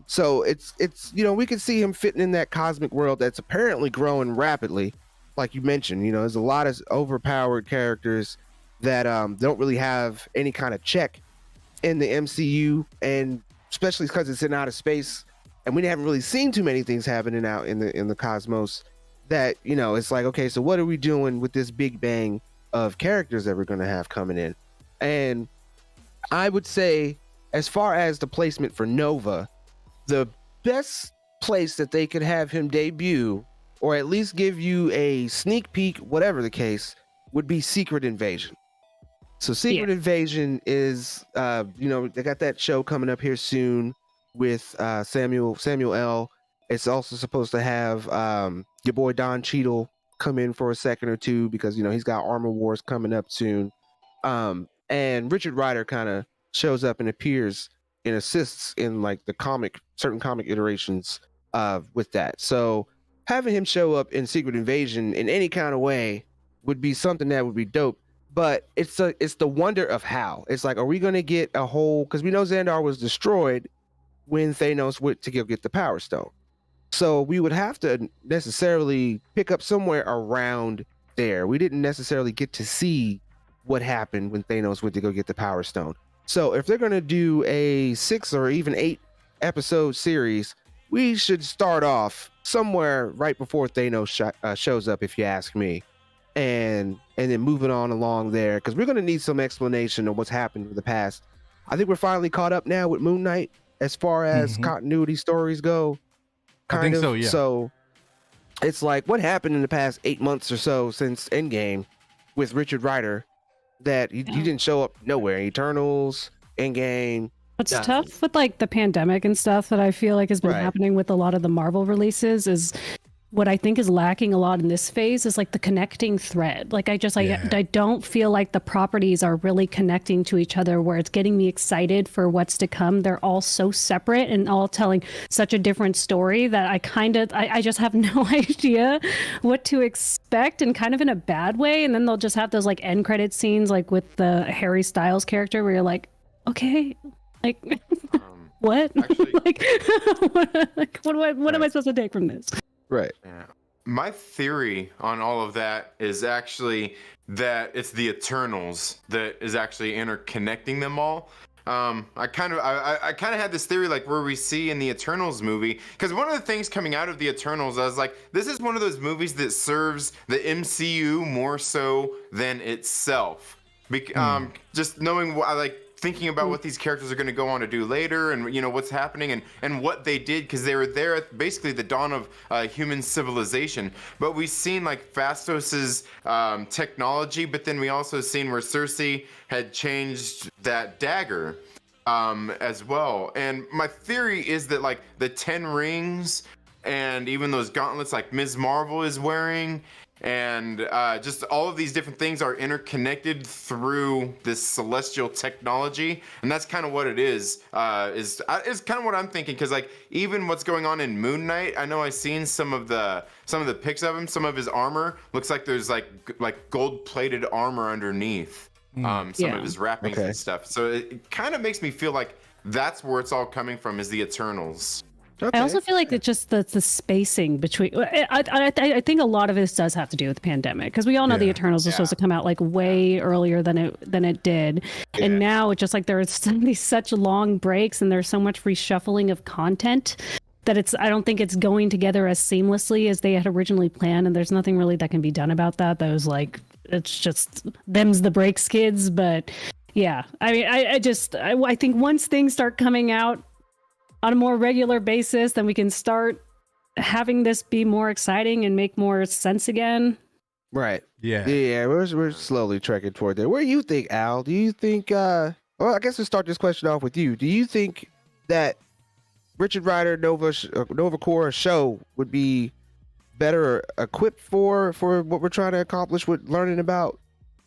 So it's we can see him fitting in that cosmic world that's apparently growing rapidly, like you mentioned. There's a lot of overpowered characters that don't really have any kind of check in the MCU, and especially because it's in outer space, and we haven't really seen too many things happening out in the cosmos. That it's like, okay, so what are we doing with this big bang of characters that we're going to have coming in? And I would say, as far as the placement for Nova, the best place that they could have him debut, or at least give you a sneak peek, whatever the case, would be Secret Invasion. So Secret Invasion is, they got that show coming up here soon with Samuel L. It's also supposed to have your boy Don Cheadle come in for a second or two, because he's got Armor Wars coming up soon. And Richard Rider kind of shows up and appears and assists in like the certain comic iterations with that. So having him show up in Secret Invasion in any kind of way would be something that would be dope. But it's the wonder of how. It's like, are we going to get a whole, because we know Xandar was destroyed when Thanos went to go get the Power Stone. So we would have to necessarily pick up somewhere around there. We didn't necessarily get to see what happened when Thanos went to go get the Power Stone. So if they're going to do a 6 or even 8 episode series, we should start off somewhere right before Thanos shows up, if you ask me. And then moving on along there, because we're going to need some explanation of what's happened in the past. I think we're finally caught up now with Moon Knight as far as continuity stories go. I think so, yeah. So it's like, what happened in the past 8 months or so since Endgame with Richard Rider that he didn't show up nowhere? Eternals, Endgame. What's tough with like the pandemic and stuff that I feel like has been happening with a lot of the Marvel releases is what I think is lacking a lot in this phase is like the connecting thread. Like I don't feel like the properties are really connecting to each other where it's getting me excited for what's to come. They're all so separate and all telling such a different story that I just have no idea what to expect, and kind of in a bad way. And then they'll just have those like end credit scenes like with the Harry Styles character where you're like, okay, like what? Actually, what am I supposed to take from this? Right. Yeah. My theory on all of that is actually that it's the Eternals that is actually interconnecting them all. I kind of had this theory like where we see in the Eternals movie, because one of the things coming out of the Eternals, I was like, this is one of those movies that serves the MCU more so than itself. Just knowing what thinking about what these characters are going to go on to do later, and what's happening and what they did, because they were there at basically the dawn of human civilization. But we've seen like Phastos's technology, but then we also seen where Cersei had changed that dagger. as well. And my theory is that like the 10 rings and even those gauntlets like Ms. Marvel is wearing, and just all of these different things are interconnected through this celestial technology, and that's kind of what it is kind of what I'm thinking. Because like even what's going on in Moon Knight, I know I've seen some of the pics of him. Some of his armor looks like there's like gold-plated armor underneath some of his wrappings and stuff. So it kind of makes me feel like that's where it's all coming from, is the Eternals. Okay. I also feel like it's just the spacing between. I think a lot of this does have to do with the pandemic, because we all know the Eternals are supposed to come out like way earlier than it did, and now it's just like there's such long breaks and there's so much reshuffling of content that I don't think it's going together as seamlessly as they had originally planned, and there's nothing really that can be done about that. Those like it's just them's the breaks, kids. But yeah, I mean, I think once things start coming out on a more regular basis, then we can start having this be more exciting and make more sense again. Right. Yeah. Yeah. We're slowly trekking toward there. Where do you think, Al? Do you think? Well, I guess we'll start this question off with you. Do you think that Richard Rider Nova Corps show would be better equipped for what we're trying to accomplish with learning about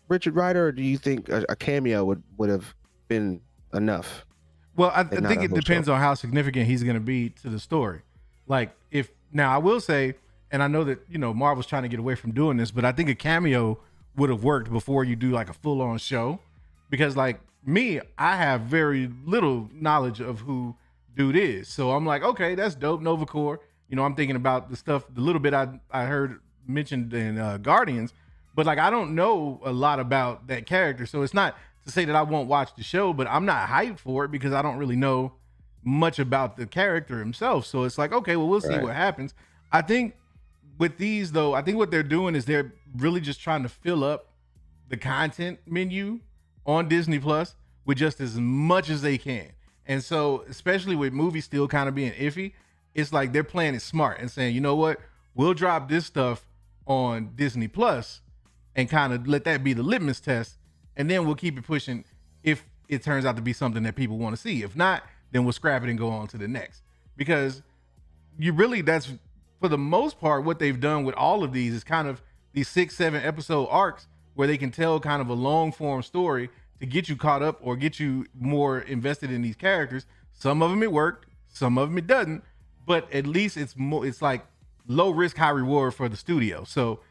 Richard Rider, or do you think a cameo would have been enough? Well, I think it depends on how significant he's going to be to the story. Like, now I will say, and I know that, Marvel's trying to get away from doing this, but I think a cameo would have worked before you do like a full on show, because like me, I have very little knowledge of who dude is. So I'm like, okay, that's dope. Nova Corps. I'm thinking about the little bit I heard mentioned in Guardians, but like, I don't know a lot about that character. So it's not to say that I won't watch the show, but I'm not hyped for it because I don't really know much about the character himself. So it's like, okay, well, we'll see what happens. I think with these though, I think what they're doing is they're really just trying to fill up the content menu on Disney Plus with just as much as they can. And so, especially with movies still kind of being iffy, it's like they're playing it smart and saying, you know what, we'll drop this stuff on Disney Plus and kind of let that be the litmus test. And then we'll keep it pushing if it turns out to be something that people want to see. If not, then we'll scrap it and go on to the next. Because that's for the most part what they've done with all of these is kind of these 6-7 episode arcs where they can tell kind of a long form story to get you caught up or get you more invested in these characters. Some of them it worked, some of them it doesn't, but at least it's like low risk, high reward for the studio. So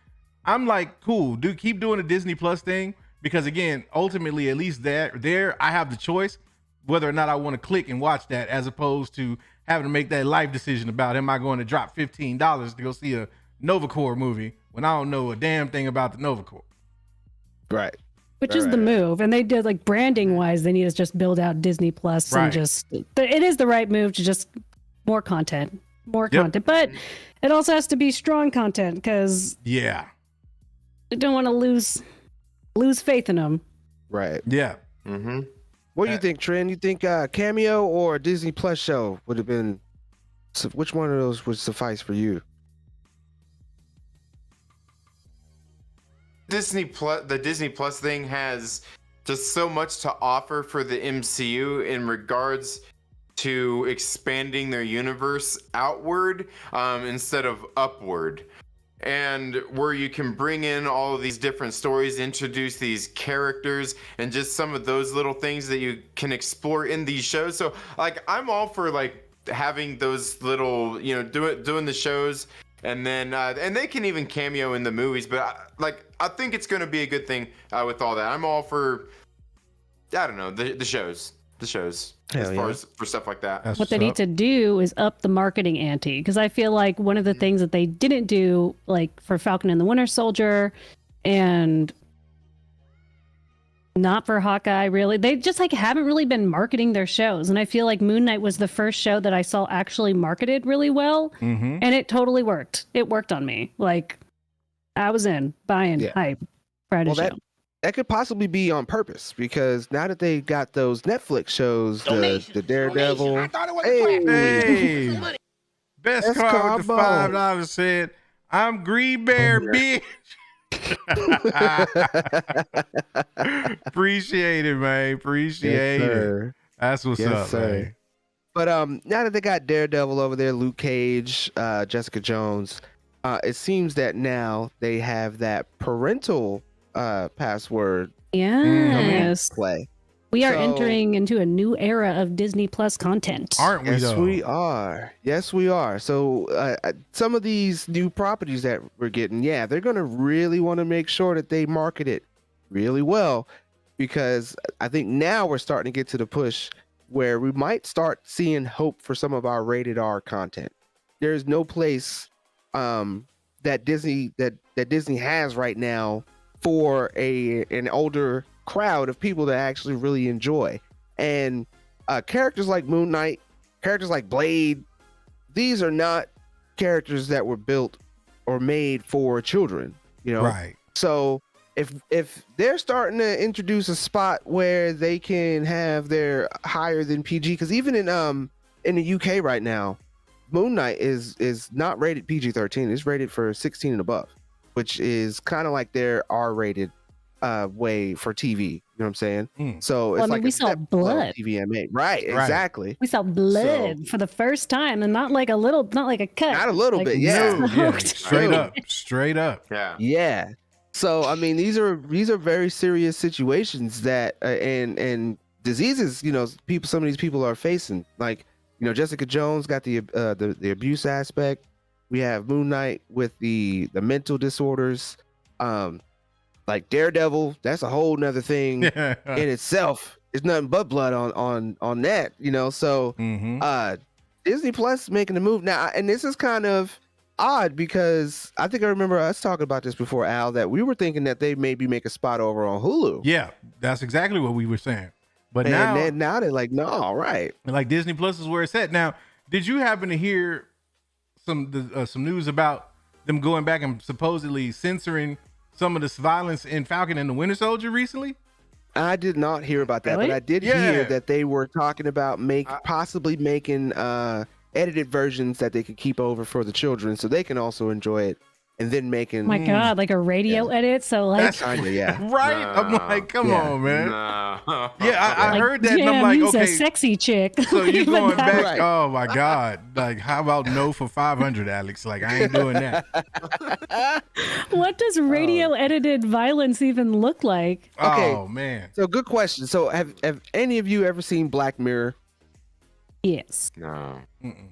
I'm like, cool, dude, keep doing the Disney Plus thing. Because again, ultimately, at least there, I have the choice whether or not I want to click and watch that, as opposed to having to make that life decision about, am I going to drop $15 to go see a Nova Corps movie when I don't know a damn thing about the Nova Corps? Right. Which is the move. And they did, like, branding wise, they need to just build out Disney Plus and just, it is the right move to just more content. But it also has to be strong content, because I don't want to lose faith in them. Right. Yeah. Mm-hmm. What do you think, Trent? You think cameo or a Disney Plus show would have been? Which one of those would suffice for you? The Disney Plus thing has just so much to offer for the MCU in regards to expanding their universe outward instead of upward. And where you can bring in all of these different stories, introduce these characters, and just some of those little things that you can explore in these shows. So, like, I'm all for like having those little, doing the shows, and then and they can even cameo in the movies. But I think it's going to be a good thing with all that. I'm all for, I don't know, the shows. As far as for stuff like that. What they need to do is up the marketing ante, because I feel like one of the things that they didn't do, like for Falcon and the Winter Soldier, and not for Hawkeye, really, they just like haven't really been marketing their shows. And I feel like Moon Knight was the first show that I saw actually marketed really well, and it totally worked. It worked on me. Like, I was buying hype Friday show. That could possibly be on purpose, because now that they got those Netflix shows, the Daredevil. I thought it was hey, best card with the $5 said, "I'm Green Bear, bitch." Appreciate it, man. Appreciate it. That's what's up, man. But now that they got Daredevil over there, Luke Cage, Jessica Jones, it seems that now they have that parental password Yes. play. We are entering into a new era of Disney Plus content. Aren't we? Yes, though? we are. Yes, we are. So some of these new properties that we're getting, they're going to really want to make sure that they market it really well, because I think now we're starting to get to the push where we might start seeing hope for some of our rated R content. There's no place that Disney has right now for an older crowd of people that actually really enjoy. And characters like Moon Knight, characters like Blade, these are not characters that were built or made for children, Right. So if they're starting to introduce a spot where they can have their higher than PG, because even in the UK right now, Moon Knight is not rated PG-13. It's rated for 16 and above, which is kind of like their R-rated way for TV. You know what I'm saying? So it's we saw blood. TVMA. Right, exactly. We saw blood for the first time, and not like a cut. Not a little bit, yeah. Straight up. Yeah. So I mean, these are very serious situations that and diseases, some of these people are facing. Like, Jessica Jones got the abuse aspect. We have Moon Knight with the mental disorders. Like Daredevil, that's a whole nother thing in itself. It's nothing but blood on that, So Disney Plus making the move now, and this is kind of odd because I think I remember us talking about this before, Al, that we were thinking that they maybe make a spot over on Hulu. Yeah, that's exactly what we were saying. But now they're like, no, all right. Like Disney Plus is where it's at. Now, did you happen to hear some news about them going back and supposedly censoring some of this violence in Falcon and the Winter Soldier recently? I did not hear about that, Really? but I did hear that they were talking about possibly making edited versions that they could keep over for the children so they can also enjoy it, and then making Oh my God, like a radio edit. So like, That's kind of right. I'm like, come on, man. No. Yeah, I like, heard that, and damn, I'm like, he's okay. a sexy chick. So you're Even going that. back? Right. Oh my God! Like, how about no for 500, Alex? Like, I ain't doing that. What does radio edited violence even look like? Okay. Oh man. So good question. So have any of you ever seen Black Mirror? Yes. No.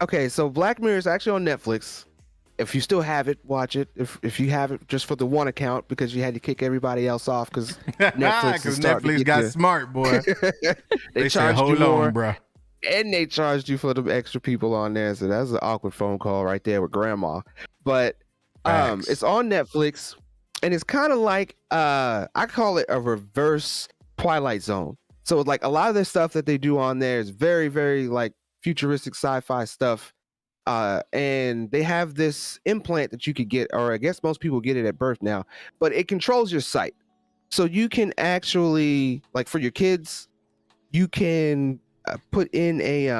Okay, so Black Mirror is actually on Netflix. If you still have it, watch it. If you have it just for the one account because you had to kick everybody else off because Netflix is starting to Netflix get got you. smart, boy. they They said, charged you hold more, on, bro. and they charged you for the extra people on there. So that's an awkward phone call right there with grandma. But Facts. it's on Netflix, and it's kind of like I call it a reverse Twilight Zone. So like a lot of the stuff that they do on there is very, very like futuristic sci-fi stuff. And they have this implant that you could get, or I guess most people get it at birth now, but it controls your sight. So you can actually, like for your kids, you can put in a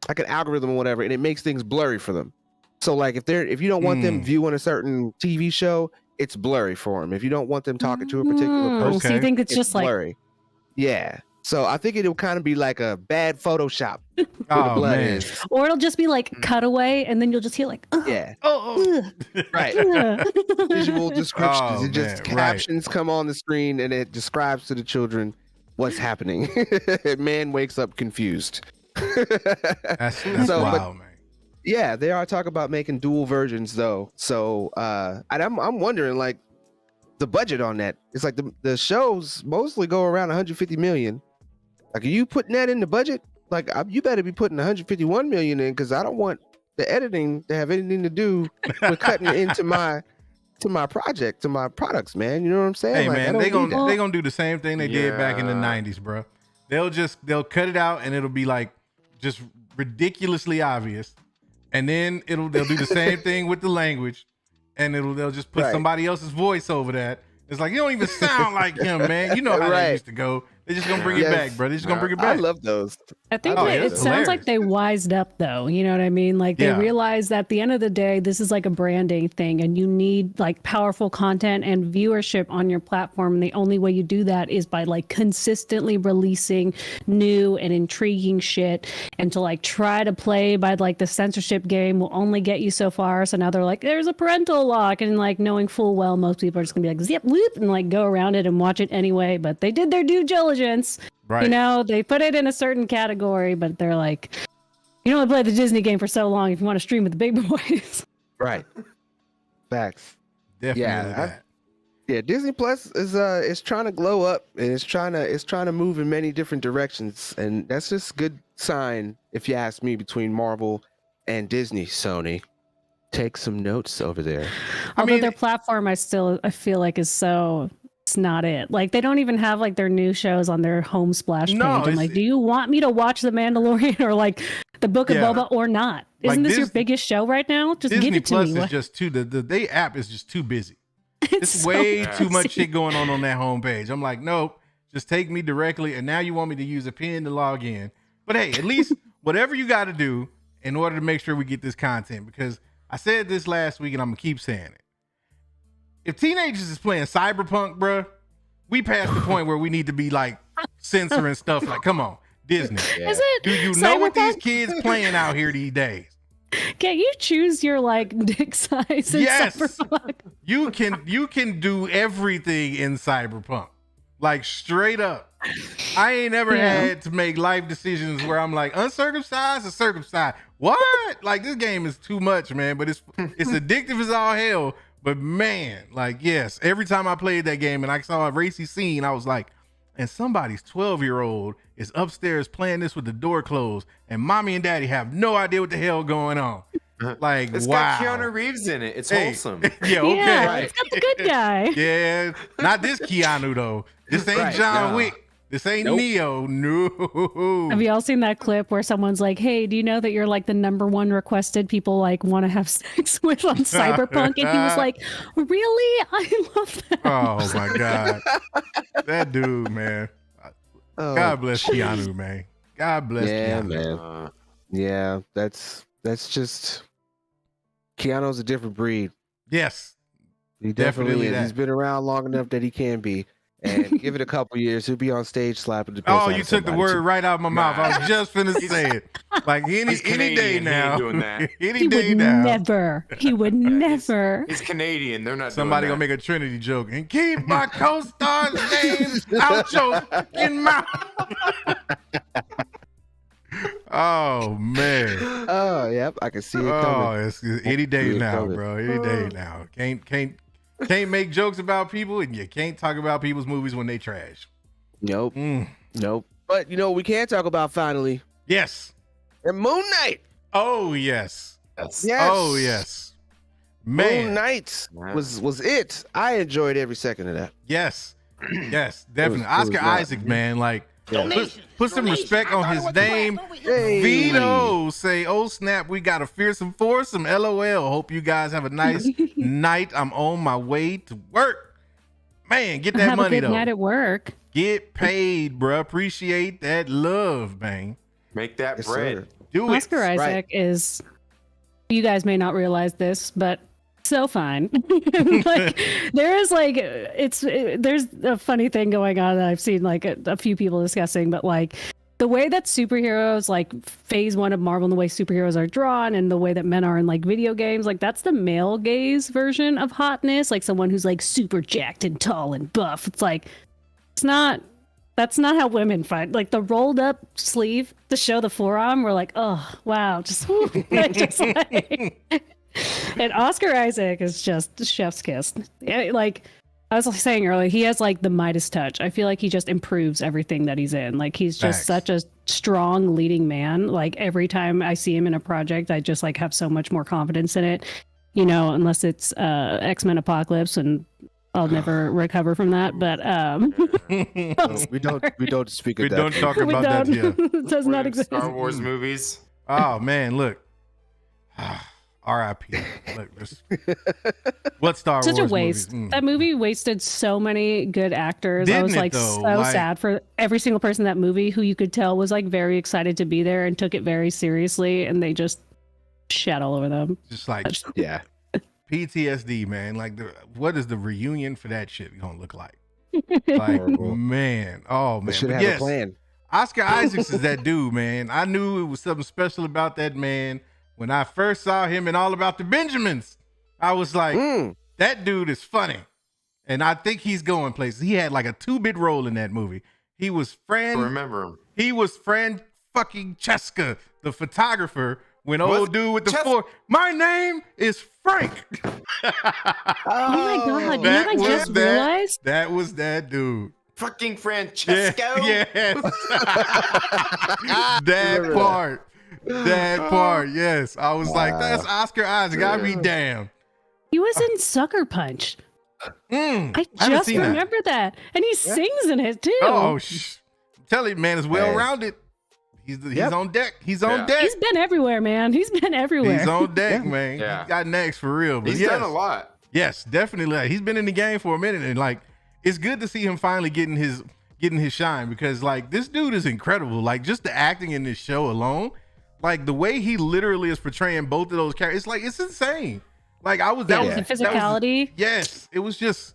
like an algorithm or whatever, and it makes things blurry for them. So like if you don't want them viewing a certain TV show, it's blurry for them. If you don't want them talking to a particular person, So you think it's just like blurry. Yeah. So I think it'll kind of be like a bad Photoshop. Where the Oh blood man. is. or it'll just be like cutaway, and then you'll just hear like, Yeah. Oh. Right. ugh. Visual descriptions. Oh, It just man, right. captions come on the screen and it describes to the children what's happening. Man wakes up confused. That's So, but- wild, man. Yeah, they are talking about making dual versions though. So and I'm wondering like the budget on that. It's like the shows mostly go around 150 million. Like, are you putting that in the budget? Like, you better be putting 151 million in, because I don't want the editing to have anything to do with cutting into my project, to my products, man. You know what I'm saying? Hey like, man, I they don't need that. gonna do the same thing they did back in the 90s, bro. They'll cut it out and it'll be like just ridiculously obvious, and then they'll do the same thing with the language, and they'll just put Right. somebody else's voice over that. It's like, you don't even sound like him, man. You know how that Right. used to go. They're just gonna bring it back, bro. They're just gonna bring it back. I love those. I think Oh, that yeah, it it's sounds like hilarious. they wised up, though. You know what I mean? Like they Yeah. realized that at the end of the day, this is like a branding thing, and you need like powerful content and viewership on your platform. And the only way you do that is by like consistently releasing new and intriguing shit. And to like try to play by like the censorship game will only get you so far. So now they're like, there's a parental lock, and like knowing full well most people are just gonna be like zip whoop and like go around it and watch it anyway. But they did their due diligence. Right. You know, they put it in a certain category, but they're like, you don't play the Disney game for so long if you want to stream with the big boys. Right. Facts. Definitely Yeah, that. Yeah, Disney Plus is trying to glow up, and it's trying to move in many different directions, and that's just a good sign, if you ask me, between Marvel and Disney. Sony, take some notes over there. Although mean- their platform, I feel like is so. It's not it. Like they don't even have like their new shows on their home splash page. No, I'm it's- like, do you want me to watch The Mandalorian or like the Book of Yeah. Boba or not? Like Isn't this your Dis- biggest show right now? Just Disney give it to Plus me. is What- just too the app is just too busy. it's It's so way too much busy. shit going on that homepage. I'm like, nope, just take me directly. And now you want me to use a pin to log in. But hey, at least whatever you got to do in order to make sure we get this content, because I said this last week and I'm gonna keep saying it. If teenagers is playing Cyberpunk, bruh, we passed the point where we need to be like censoring stuff. Like, come on, Disney. Is it? Do you know what these Cyberpunk? kids playing out here these days? Can you choose your like dick size in Yes. Cyberpunk? You can do everything in Cyberpunk. Like straight up. I ain't never Yeah. had to make life decisions where I'm like uncircumcised or circumcised. What? Like this game is too much, man. But it's addictive as all hell. But man, like yes, every time I played that game and I saw a racy scene, I was like, and somebody's 12-year-old is upstairs playing this with the door closed, and mommy and daddy have no idea what the hell going on. Like, It's wow. got Keanu Reeves in it. It's Hey. wholesome. Yeah, okay. Yeah, it's got the good guy. Yeah, not this Keanu though. This ain't Right, John no. Wick. This ain't Nope. Neo. No. Have you all seen that clip where someone's like, "Hey, do you know that you're like the number one requested people like want to have sex with on Cyberpunk?" And he was like, "Really? I love that." Oh my God. That dude, man. Oh, God bless Keanu, man. God bless yeah, Keanu. man. Uh, Yeah, that's just Keanu's a different breed. Yes. He Definitely definitely is. that. He's been around long enough that he can be. And give it a couple years, he'll be on stage slapping the piss Oh, out you of took the somebody, word too. right out of my mouth. I was just finna say it. Like any He's day Canadian. He ain't now. doing that. Any He day would now. never. He would never. he's Canadian. They're not Somebody doing gonna make a Trinity joke and keep my co-star's names out your fucking mouth. Oh man. Oh, yep, I can see it Oh, coming. it's any day See it now, coming. bro. Any day now. Can't make jokes about people, and you can't talk about people's movies when they trash. Nope, Mm. nope. But you know what we can talk about finally? Yes. And Moon Knight. Oh yes. that. Yes. Oh yes. Moon Man. Knight Yeah. was it. I enjoyed every second of that. Yes. Yes. Definitely. it was Oscar not- Isaac, man. Like Yeah. put some respect on his name. Hey. Vito say, "Oh snap, we got a fearsome foursome." LOL. Hope you guys have a nice night. I'm on my way to work. Man, get that Have money a good though. night at work. Get paid, bruh. Appreciate that love, man. Make that Yes, bread. sir. Do it. Oscar Isaac is. You guys may not realize this, but so fine. Like there is like there's a funny thing going on that I've seen like a few people discussing, but like the way that superheroes like phase one of Marvel and the way superheroes are drawn and the way that men are in like video games, like that's the male gaze version of hotness, like someone who's like super jacked and tall and buff. It's like that's not how women fight. Like the rolled up sleeve to show the forearm, we're like, oh wow, just, and Oscar Isaac is just chef's kiss. Yeah, like I was saying earlier, he has like the Midas touch. I feel like he just improves everything that he's in. Like he's just Facts. such a strong leading man. Like every time I see him in a project, I just like have so much more confidence in it. You know, unless it's X-Men Apocalypse, and I'll never recover from that. But We don't speak of We that. don't talk we about that don't. here. It does We're not in exist. Star Wars movies. Oh man, look. R.I.P. Look, what Star Such Wars a waste. movies? That movie wasted so many good actors. I Didn't was it, like though? so Like- sad for every single person in that movie who you could tell was like very excited to be there and took it very seriously, and they just shat all over them. Just like Yeah. PTSD, man. Like, what is the reunion for that shit gonna look like? Like, Horrible. man. Oh, They man. should But have yes, a plan. Oscar Isaacs is that dude, man. I knew it was something special about that man when I first saw him in All About the Benjamins. I was like, that dude is funny. And I think he's going places. He had like a 2-bit role in that movie. He was I remember him. He was Fran fucking Cheska, the photographer, when What's old dude with the Ches- my name is Frank. Oh my god! You know what I just realized? That was that dude. Fucking Francesco. Yes. that part. That part. Yes. I was like, that's Oscar Isaac. I be damned. He was in Sucker Punch. I haven't just seen that. remembered that. And he sings in it too. Oh, tell you, man, is well rounded. He's on deck. He's on deck. He's been everywhere, man. He's been everywhere. He's on deck, man. Yeah. He got next for real. But He's yes, done a lot. Yes, definitely. Like, he's been in the game for a minute, and like, it's good to see him finally getting his shine, because like, this dude is incredible. Like, just the acting in this show alone, like the way he literally is portraying both of those characters, it's insane. Like, I was the physicality. Yes, it was just,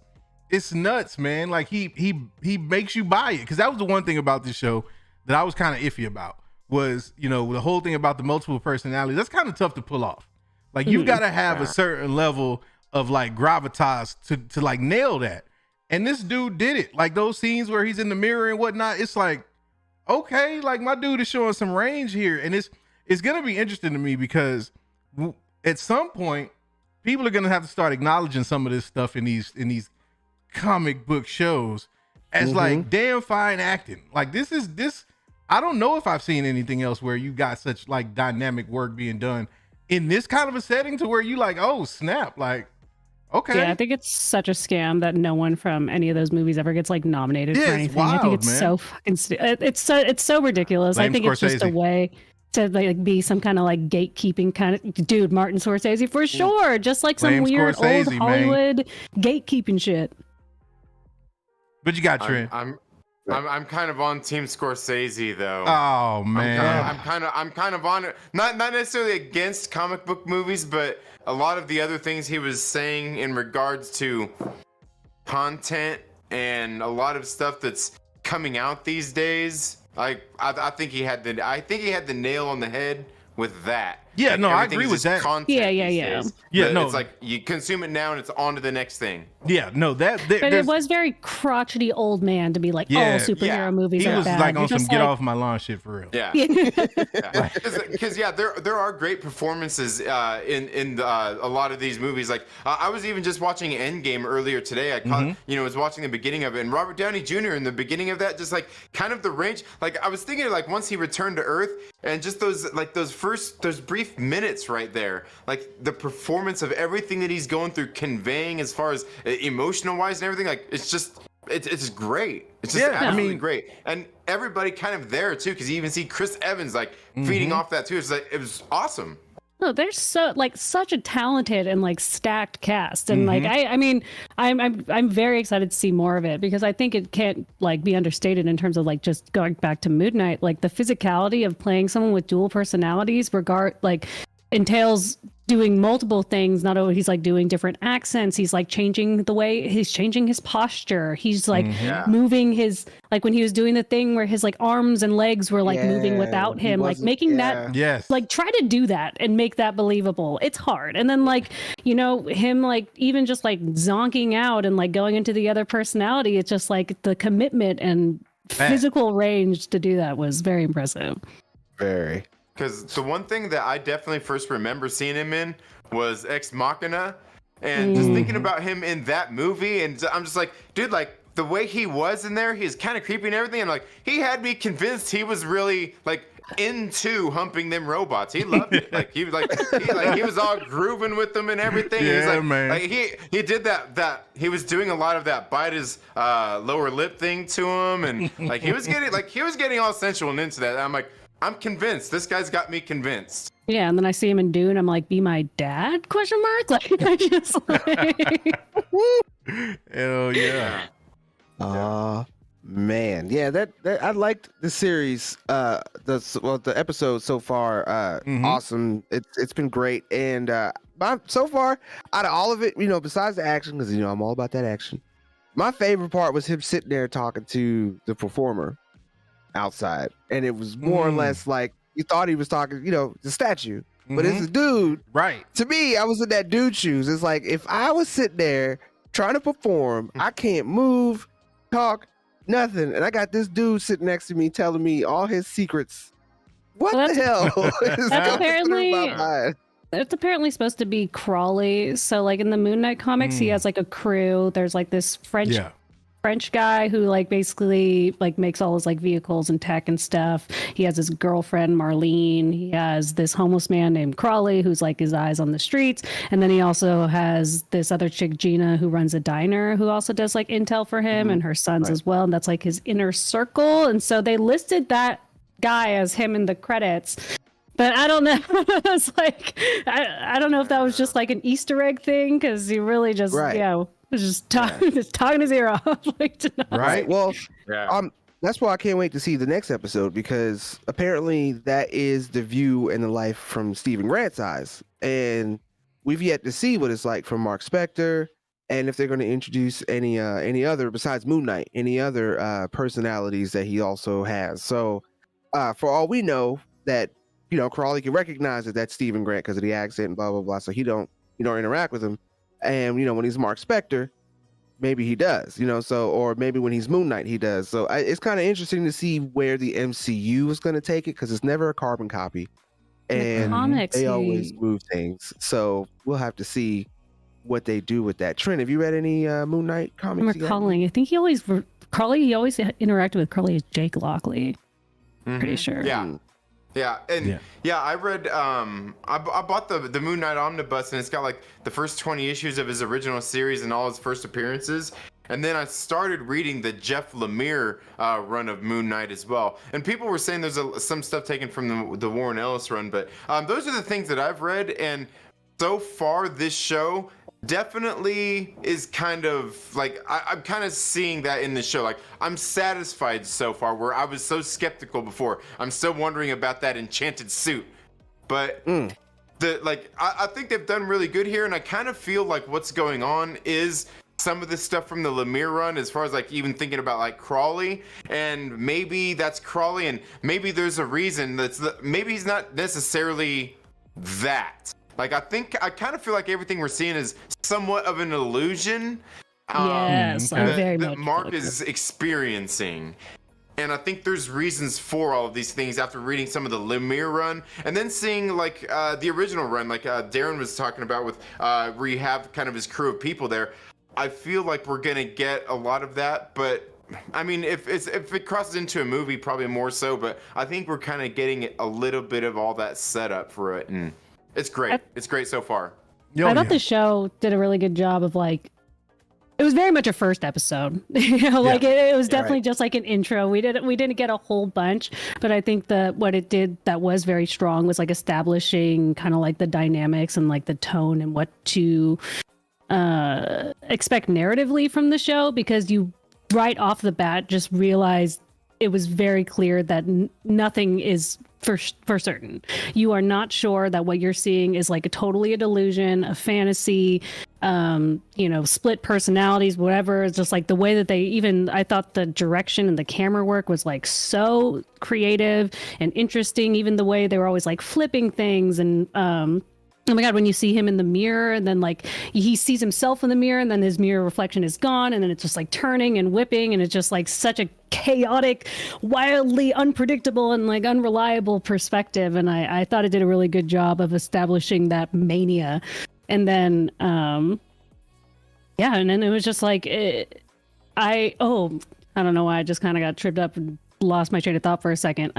it's nuts, man. Like, he makes you buy it, because that was the one thing about this show that I was kind of iffy about, was, you know, the whole thing about the multiple personalities. That's kind of tough to pull off. Like, you've got to have a certain level of like gravitas to like nail that. And this dude did it. Like, those scenes where he's in the mirror and whatnot, it's like, okay, like, my dude is showing some range here. And it's gonna be interesting to me, because at some point people are gonna have to start acknowledging some of this stuff in these comic book shows as like damn fine acting. Like, this I don't know if I've seen anything else where you got such like dynamic work being done in this kind of a setting, to where you like, oh snap, like, okay. Yeah, I think it's such a scam that no one from any of those movies ever gets like nominated for it's anything. wild, I think it's man. so fucking it's so ridiculous. Blame I think it's just a Scorsese. way to like be some kind of like gatekeeping kind of dude. Martin Scorsese for sure, just like some Blame weird Scorsese, old man. Hollywood gatekeeping shit. But you got Trent. I'm kind of on Team Scorsese though. Oh man. I'm kind of on it. Not necessarily against comic book movies, but a lot of the other things he was saying in regards to content and a lot of stuff that's coming out these days. Like, I think he had the nail on the head with that. Yeah, Like, no, I everything's agree with just that. content Yeah, these yeah. days. Yeah, no. It's like you consume it now and it's on to the next thing. Yeah, no, But it was very crotchety old man to be like, Yeah, all superhero yeah. movies he are was bad. like on You're some just get like, off my lawn shit for real. Yeah. Because there are great performances in a lot of these movies. Like I was even just watching Endgame earlier today. I caught, was watching the beginning of it, and Robert Downey Jr. in the beginning of that, just like kind of the range. Like I was thinking, like once he returned to Earth, and just those brief minutes right there, like the performance of everything that he's going through, conveying as far as emotional wise and everything. Like it's great. It's just absolutely great. And everybody kind of there too, because you even see Chris Evans like feeding off that too. It's like, it was awesome. No, there's such a talented and like stacked cast, and like I mean, I'm very excited to see more of it, because I think it can't like be understated in terms of like just going back to Moon Knight, like the physicality of playing someone with dual personalities entails doing multiple things. Not only he's like doing different accents, he's like changing his posture. He's like moving his, like when he was doing the thing where his like arms and legs were like moving without him, like making that, like try to do that and make that believable. It's hard. And then like, him like even just like zonking out and like going into the other personality, it's just like the commitment and physical range to do that was very impressive. Very. Because the one thing that I definitely first remember seeing him in was Ex Machina, and just thinking about him in that movie, and I'm just like, dude, like the way he was in there, he's kind of creepy and everything, and like he had me convinced he was really like into humping them robots. He loved it. Like he was all grooving with them and everything. Yeah, He's like, man. Like he did that. He was doing a lot of that bite his lower lip thing to him, and like he was getting all sensual and into that. I'm like, I'm convinced. This guy's got me convinced. Yeah, and then I see him in Dune. I'm like, be my dad? Question mark. Like, I just like. Hell yeah. Man, yeah, that I liked the series. The episode so far, awesome. It's been great, and so far out of all of it, besides the action, because I'm all about that action. My favorite part was him sitting there talking to the performer outside, and it was more or less like you thought he was talking, the statue, but it's a dude. Right. To me, I was in that dude shoes. It's like if I was sitting there trying to perform, I can't move, talk. Nothing, and I got this dude sitting next to me telling me all his secrets. What the hell? It's apparently supposed to be Crawley. So, like in the Moon Knight comics, he has like a crew. There's like this French guy who like basically like makes all his like vehicles and tech and stuff. He has his girlfriend Marlene. He has this homeless man named Crawley who's like his eyes on the streets, and then he also has this other chick Gina who runs a diner who also does like intel for him and her sons as well, and that's like his inner circle. And so they listed that guy as him in the credits. But I don't know. It's like I don't know if that was just like an Easter egg thing, because he really just was just talking his ear off. Like, right. Well, that's why I can't wait to see the next episode, because apparently that is the view and the life from Stephen Grant's eyes, and we've yet to see what it's like from Mark Spector, and if they're going to introduce any other besides Moon Knight, any other personalities that he also has. So, for all we know, that Crawley can recognize that that's Stephen Grant because of the accent and blah blah blah. So he don't interact with him. And when he's Mark Spector, maybe he does, or maybe when he's Moon Knight, he does. So it's kind of interesting to see where the MCU is going to take it, because it's never a carbon copy, and they always move things. So we'll have to see what they do with that. Trent, have you read any Moon Knight comics? I'm recalling. I think he always interacted with Crawley as Jake Lockley. Pretty sure. Yeah. Yeah, and I read. I bought the Moon Knight Omnibus, and it's got like the first 20 issues of his original series and all his first appearances. And then I started reading the Jeff Lemire run of Moon Knight as well. And people were saying there's some stuff taken from the Warren Ellis run, but those are the things that I've read. And so far, this show definitely is kind of like I'm kind of seeing that in the show. Like, I'm satisfied so far, where I was so skeptical before. I'm still wondering about that enchanted suit, but I think they've done really good here, and I kind of feel like what's going on is some of the stuff from the Lemire run, as far as like even thinking about like Crawley, and maybe that's Crawley, and maybe there's a reason maybe he's not necessarily that. Like, I kind of feel like everything we're seeing is somewhat of an illusion. Yes, that Mark is experiencing. And I think there's reasons for all of these things after reading some of the Lemire run, and then seeing like the original run, like Daryn was talking about, with where you have kind of his crew of people there. I feel like we're gonna get a lot of that, but I mean, if it crosses into a movie, probably more so. But I think we're kind of getting a little bit of all that set up for it, and it's great. It's great so far. I thought the show did a really good job of like, it was very much a first episode. It was definitely just like an intro. We didn't get a whole bunch, but I think what it did that was very strong was like establishing kind of like the dynamics and like the tone and what to expect narratively from the show, because you right off the bat just realized it was very clear that nothing is for certain. You are not sure that what you're seeing is like totally a delusion, a fantasy, split personalities, whatever. It's just like the way that I thought the direction and the camera work was like so creative and interesting. Even the way they were always like flipping things and, oh my God, when you see him in the mirror and then like he sees himself in the mirror and then his mirror reflection is gone and then it's just like turning and whipping and it's just like such a chaotic, wildly unpredictable and like unreliable perspective. And I thought it did a really good job of establishing that mania. And then, and then it was just like, I don't know why I just kind of got tripped up and lost my train of thought for a second.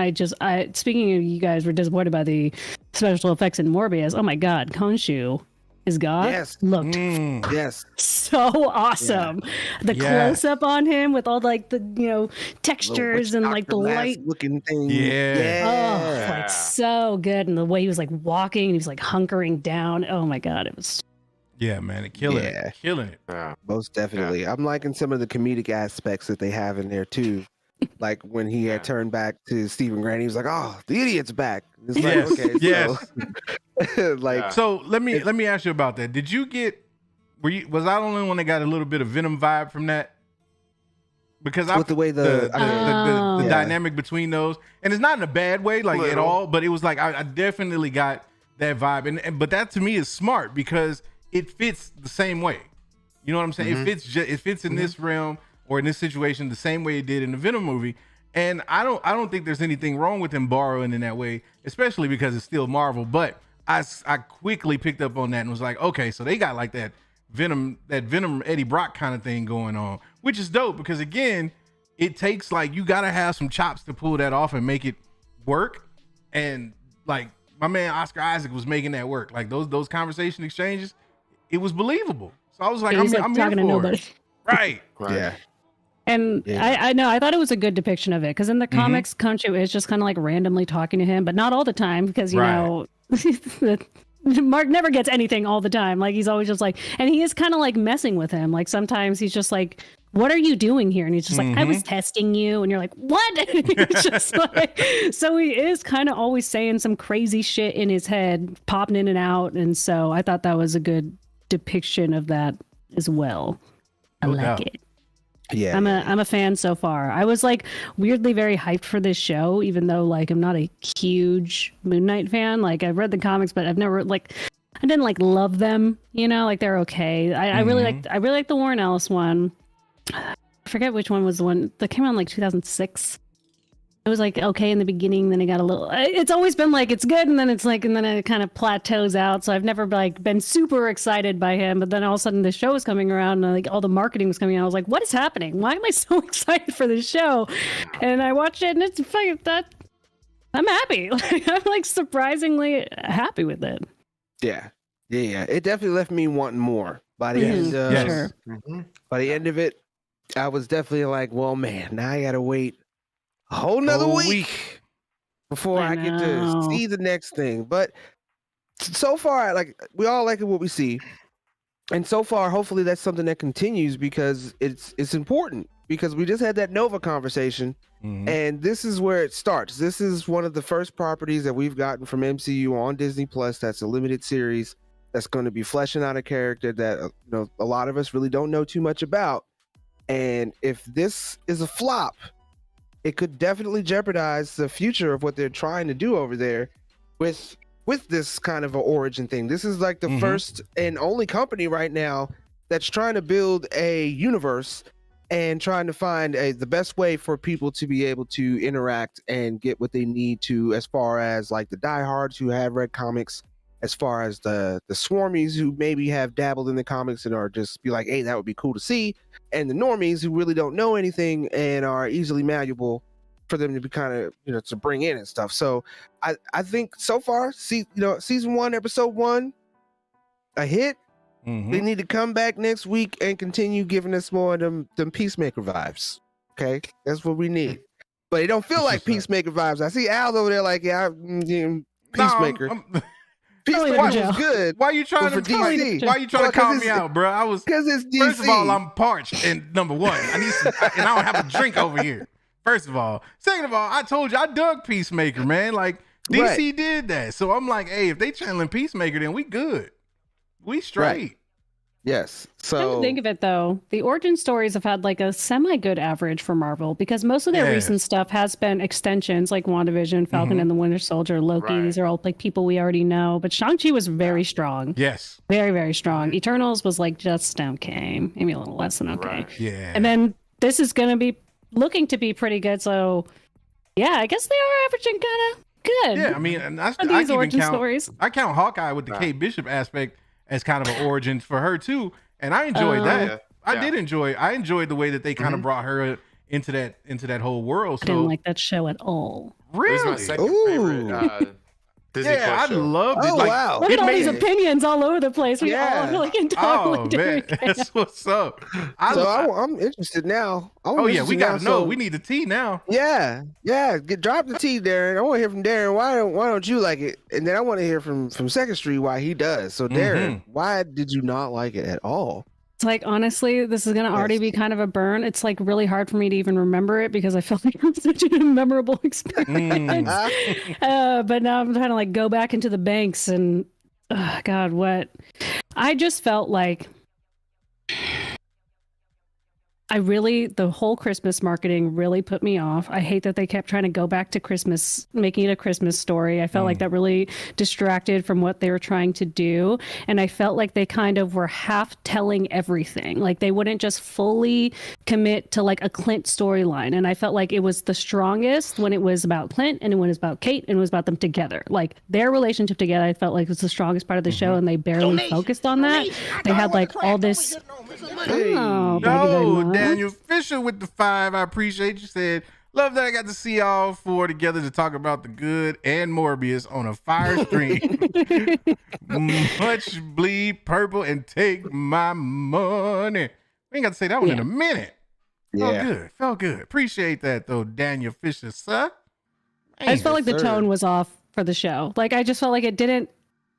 Speaking of, you guys were disappointed by the special effects in Morbius. Oh my God, Khonshu his god, Yes. looked Yes. so awesome. The close up on him with all like the textures and like the light looking thing. Oh, like so good. And the way he was like walking and he was like hunkering down. Oh my god, it was man, killing it. Yeah. Most definitely. I'm liking some of the comedic aspects that they have in there too. Like when he had turned back to Stephen Grant, he was like, "Oh, the idiot's back." It's like, okay, so let me ask you about that. Did you get? Was I the only one that got a little bit of Venom vibe from that? Because with the way the dynamic between those, and it's not in a bad way, like at all, but it was like I definitely got that vibe, and but that to me is smart because it fits the same way. You know what I'm saying? It fits in this realm or in this situation the same way it did in the Venom movie. And I don't think there's anything wrong with him borrowing in that way, especially because it's still Marvel. But I quickly picked up on that and was like, okay, so they got like that Venom Eddie Brock kind of thing going on, which is dope because again, it takes like you gotta have some chops to pull that off and make it work. And like my man Oscar Isaac was making that work. Like those conversation exchanges, it was believable. So I was like, I'm talking here to for nobody. it. Right. Yeah. And I know, I thought it was a good depiction of it because in the comics, Khonshu is just kind of like randomly talking to him, but not all the time because, you know, Mark never gets anything all the time. Like he's always just like, and he is kind of like messing with him. Like sometimes he's just like, what are you doing here? And he's just like, I was testing you. And you're like, what? It's just like, so he is kind of always saying some crazy shit in his head, popping in and out. And so I thought that was a good depiction of that as well. I like it. Yeah, I'm a fan so far. I was like weirdly very hyped for this show, even though like I'm not a huge Moon Knight fan. Like I've read the comics, but I've never I didn't like love them. You know, like they're okay. I really like the Warren Ellis one. I forget which one was the one that came out in like 2006. It was like okay in the beginning, then it got a little. It's always been like it's good, and then it's like, and then it kind of plateaus out. So I've never like been super excited by him. But then all of a sudden, the show was coming around, and like all the marketing was coming out. I was like, what is happening? Why am I so excited for this show? And I watched it, and it's fucking that. I'm happy. Like I'm like surprisingly happy with it. Yeah. It definitely left me wanting more by the end. By the end of it, I was definitely like, well, man, now I gotta wait a whole nother week before I get to see the next thing. But so far, like we all like what we see, and so far, hopefully that's something that continues because it's important. Because we just had that Nova conversation, and this is where it starts. This is one of the first properties that we've gotten from MCU on Disney Plus. That's a limited series that's going to be fleshing out a character that a lot of us really don't know too much about. And if this is a flop, it could definitely jeopardize the future of what they're trying to do over there with this kind of an origin thing. This is like the first and only company right now that's trying to build a universe and trying to find the best way for people to be able to interact and get what they need to, as far as like the diehards who have read comics, as far as the swarmies who maybe have dabbled in the comics and are just be like, hey, that would be cool to see, and the normies who really don't know anything and are easily malleable for them to be kind of to bring in and stuff. So I think so far, season 1, episode 1, a hit. They need to come back next week and continue giving us more of them Peacemaker vibes. Okay, that's what we need. But it don't feel like Peacemaker vibes. I see Al over there like, Peacemaker. Peacemaker was good. Why you trying to call me out, bro? I was because it's DC. First of all, I'm parched, and number one, I need some, and I don't have a drink over here. First of all, second of all, I told you I dug Peacemaker, man. Like DC did that, so I'm like, hey, if they channeling Peacemaker, then we good. We straight. Right. Yes. So come to think of it, though, the origin stories have had like a semi-good average for Marvel because most of their recent stuff has been extensions like WandaVision, Falcon and the Winter Soldier, Loki. Right. These are all like people we already know. But Shang-Chi was very strong. Yes. Very, very strong. Eternals was like just okay. Maybe a little less than okay. Right. Yeah. And then this is going to be looking to be pretty good. So, yeah, I guess they are averaging kind of good. Yeah, I mean, and these origin stories. I count Hawkeye with the Kate Bishop aspect as kind of an origin for her too, and I enjoyed that. Yeah. I enjoyed the way that they kind of brought her into that whole world. So I didn't like that show at all. Really? It was my second favorite Disney Yeah, I Plus show. loved it. Oh, Like, wow. Look it at all made these it- opinions all over the place. We Yeah. all like entirely Oh man, different. that's what's up. So I'm interested now. Oh yeah, we gotta know. We need the tea now. Yeah, drop the T, Daryn. I want to hear from Daryn. Why don't you like it? And then I want to hear from Second Street why he does. So Daryn, why did you not like it at all? It's like, honestly, this is going to already be kind of a burn. It's like really hard for me to even remember it because I felt like it was such a memorable experience. But now I'm trying to like go back into the banks and, God, what? I just felt like the whole Christmas marketing really put me off. I hate that they kept trying to go back to Christmas, making it a Christmas story. I felt like that really distracted from what they were trying to do. And I felt like they kind of were half telling everything. Like they wouldn't just fully commit to like a Clint storyline. And I felt like it was the strongest when it was about Clint and when it was about Kate and it was about them together. Like their relationship together, I felt like was the strongest part of the show and they barely focused on that. They had like all this. Oh, thank you very much. Daniel Fisher with the 5. I appreciate you. Said, love that I got to see all 4 together to talk about the good and Morbius on a fire stream. Much bleed purple and take my money. We ain't got to say that one in a minute. Felt good. Appreciate that though, Daniel Fisher, sir. I just felt like the tone was off for the show. Like I just felt like it didn't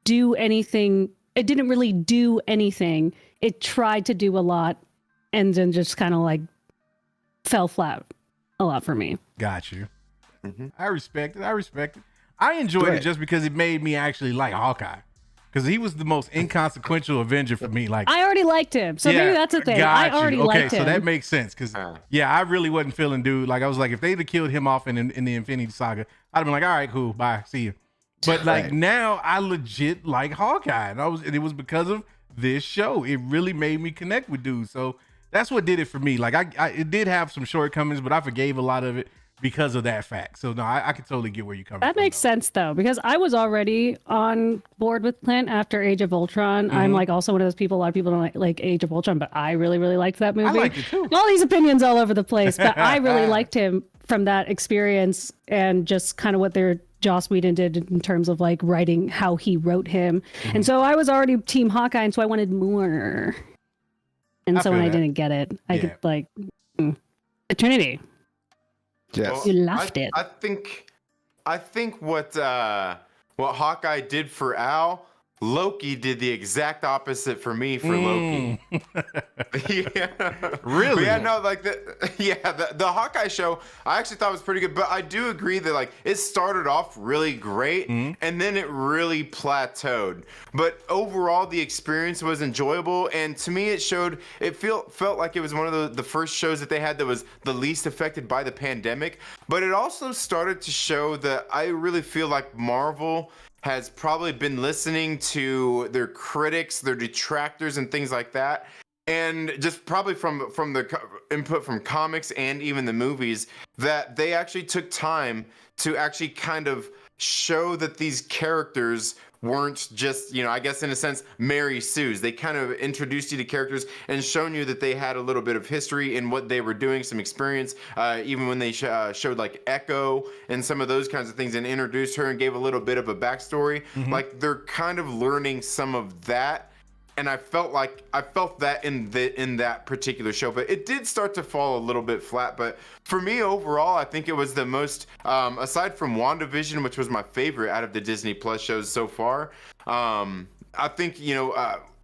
do anything. It didn't really do anything. It tried to do a lot and then just kind of like fell flat a lot for me. Got you. I respect it. I enjoyed it just because it made me actually like Hawkeye. Because he was the most inconsequential Avenger for me. Like I already liked him. So maybe that's the thing. I already liked him. Okay, so that makes sense. Because, I really wasn't feeling dude. Like, I was like, if they'd have killed him off in the Infinity Saga, I'd have been like, all right, cool, bye, see you. But, like, now I legit like Hawkeye. And it was because of this show. It really made me connect with dudes. So that's what did it for me. Like, it did have some shortcomings, but I forgave a lot of it because of that fact. So no, I can totally get where you're coming from. That makes sense though, because I was already on board with Clint after Age of Ultron. I'm like also one of those people, a lot of people don't like Age of Ultron, but I really, really liked that movie. I liked it too. All these opinions all over the place, but I really liked him from that experience and just kind of what their Joss Whedon did in terms of like writing how he wrote him. And so I was already Team Hawkeye, and so I wanted more. And so when I didn't get it, I could like the Trinity. Yes. You loved it. I think what Hawkeye did for Al, Loki did the exact opposite for me for Loki. Really? But yeah, no, like the Hawkeye show, I actually thought was pretty good, but I do agree that like it started off really great and then it really plateaued. But overall, the experience was enjoyable, and to me, it felt like it was one of the first shows that they had that was the least affected by the pandemic. But it also started to show that I really feel like Marvel has probably been listening to their critics, their detractors, and things like that. And just probably from the input from comics and even the movies, that they actually took time to actually kind of show that these characters weren't just, I guess in a sense, Mary Sue's. They kind of introduced you to characters and shown you that they had a little bit of history in what they were doing, some experience, even when they showed like Echo and some of those kinds of things and introduced her and gave a little bit of a backstory. Like they're kind of learning some of that. And I felt that in that particular show, but it did start to fall a little bit flat. But for me overall, I think it was the most, aside from WandaVision, which was my favorite out of the Disney Plus shows so far. I think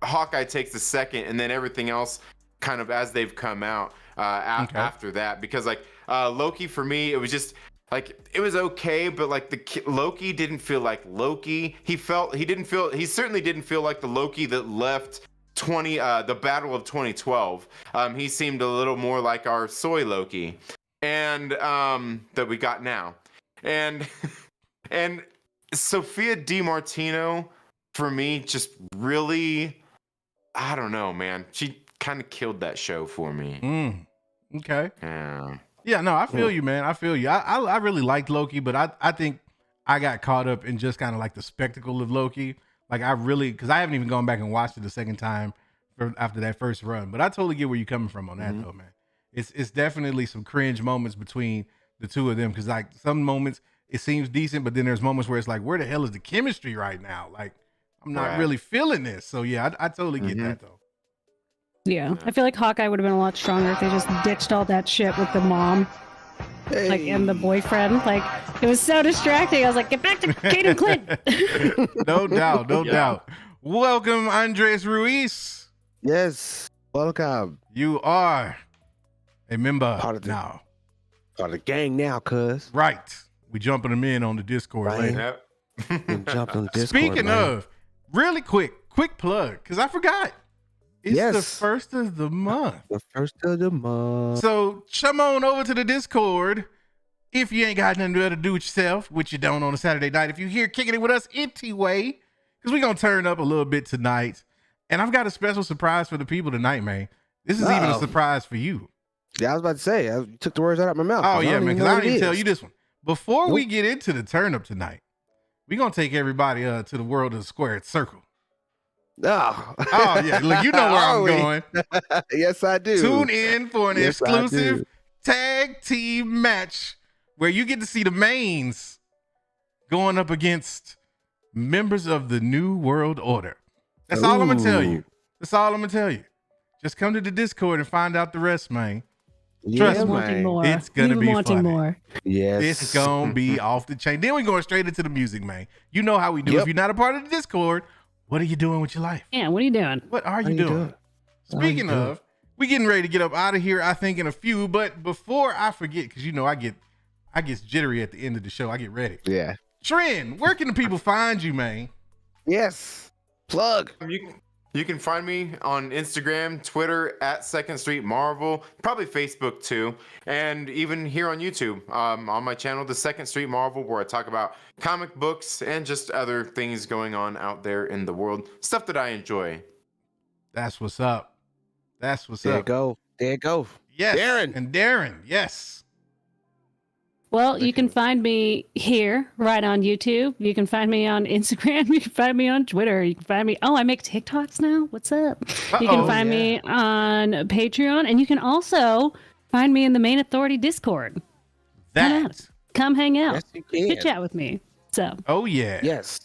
Hawkeye takes the second, and then everything else kind of as they've come out after that. Because like Loki for me, it was just. Like it was okay, but like Loki didn't feel like Loki. He certainly didn't feel like the Loki that left the Battle of 2012. He seemed a little more like our soy Loki, and that we got now. And Sophia DiMartino for me just really, I don't know, man. She kind of killed that show for me. Okay. Yeah. Yeah, no, I feel you, man. I feel you. I really liked Loki, but I think I got caught up in just kind of like the spectacle of Loki. Like because I haven't even gone back and watched it the second time after that first run. But I totally get where you're coming from on that though, man. It's definitely some cringe moments between the two of them, because like some moments it seems decent, but then there's moments where it's like, where the hell is the chemistry right now? Like, I'm not Right. really feeling this. So yeah, I totally get that though. Yeah, I feel like Hawkeye would have been a lot stronger if they just ditched all that shit with the mom, like, and the boyfriend. Like, it was so distracting. I was like, get back to Kate and Clint. No doubt, no doubt. Welcome, Andres Ruiz. Yes. Welcome. You are a member Part of the- now. Part of the gang now, cuz. Right. We jumping them in on the Discord Right. later. Yep. Jumped on Discord. Speaking man. of, really quick plug, because I forgot. It's the Yes. first of the month. The first of the month. So come on over to the Discord if you ain't got nothing better to do with yourself, which you don't on a Saturday night. If you're here kicking it with us anyway, because we're going to turn up a little bit tonight. And I've got a special surprise for the people tonight, man. This is even a Uh-oh. surprise for you. Yeah, I was about to say, I took the words out of my mouth. Oh, yeah, don't man, even because know I what didn't it tell is. you this one. Before we get into the turn up tonight, we're going to take everybody to the world of the squared circle. Oh. Oh, yeah. Look, you know where Are I'm we? going. Yes, I do. Tune in for an Yes, I exclusive do. tag team match where you get to see the Maynes going up against members of the New World Order. That's all I'm going to tell you. That's all I'm going to tell you. Just come to the Discord and find out the rest, man. Trust Yeah, me. Wanting man. more. It's gonna Even be wanting funny. more. Yes. It's going to be off the chain. Then we're going straight into the music, man. You know how we do. Yep. If you're not a part of the Discord, what are you doing with your life? Yeah, what are you doing? What are How you doing? Speaking doing? of, we getting ready to get up out of here, I think, in a few. But before I forget, because you know I get jittery at the end of the show. I get ready. Yeah. Trend, where can the people find you, man? Yes. Plug. You can find me on Instagram, Twitter at Second Street Marvel, probably Facebook too, and even here on YouTube on my channel, The Second Street Marvel, where I talk about comic books and just other things going on out there in the world, stuff that I enjoy. That's what's up. That's what's There you up. go. There you go. Yes. Daryn. And Daryn, yes. Well, you can find me here, right on YouTube. You can find me on Instagram. You can find me on Twitter. You can find me. Oh, I make TikToks now. What's up? You can find me on Patreon, and you can also find me in the Main Authority Discord. Come hang out. Yes, you can. Chit chat with me. So, Oh, yeah. Yes.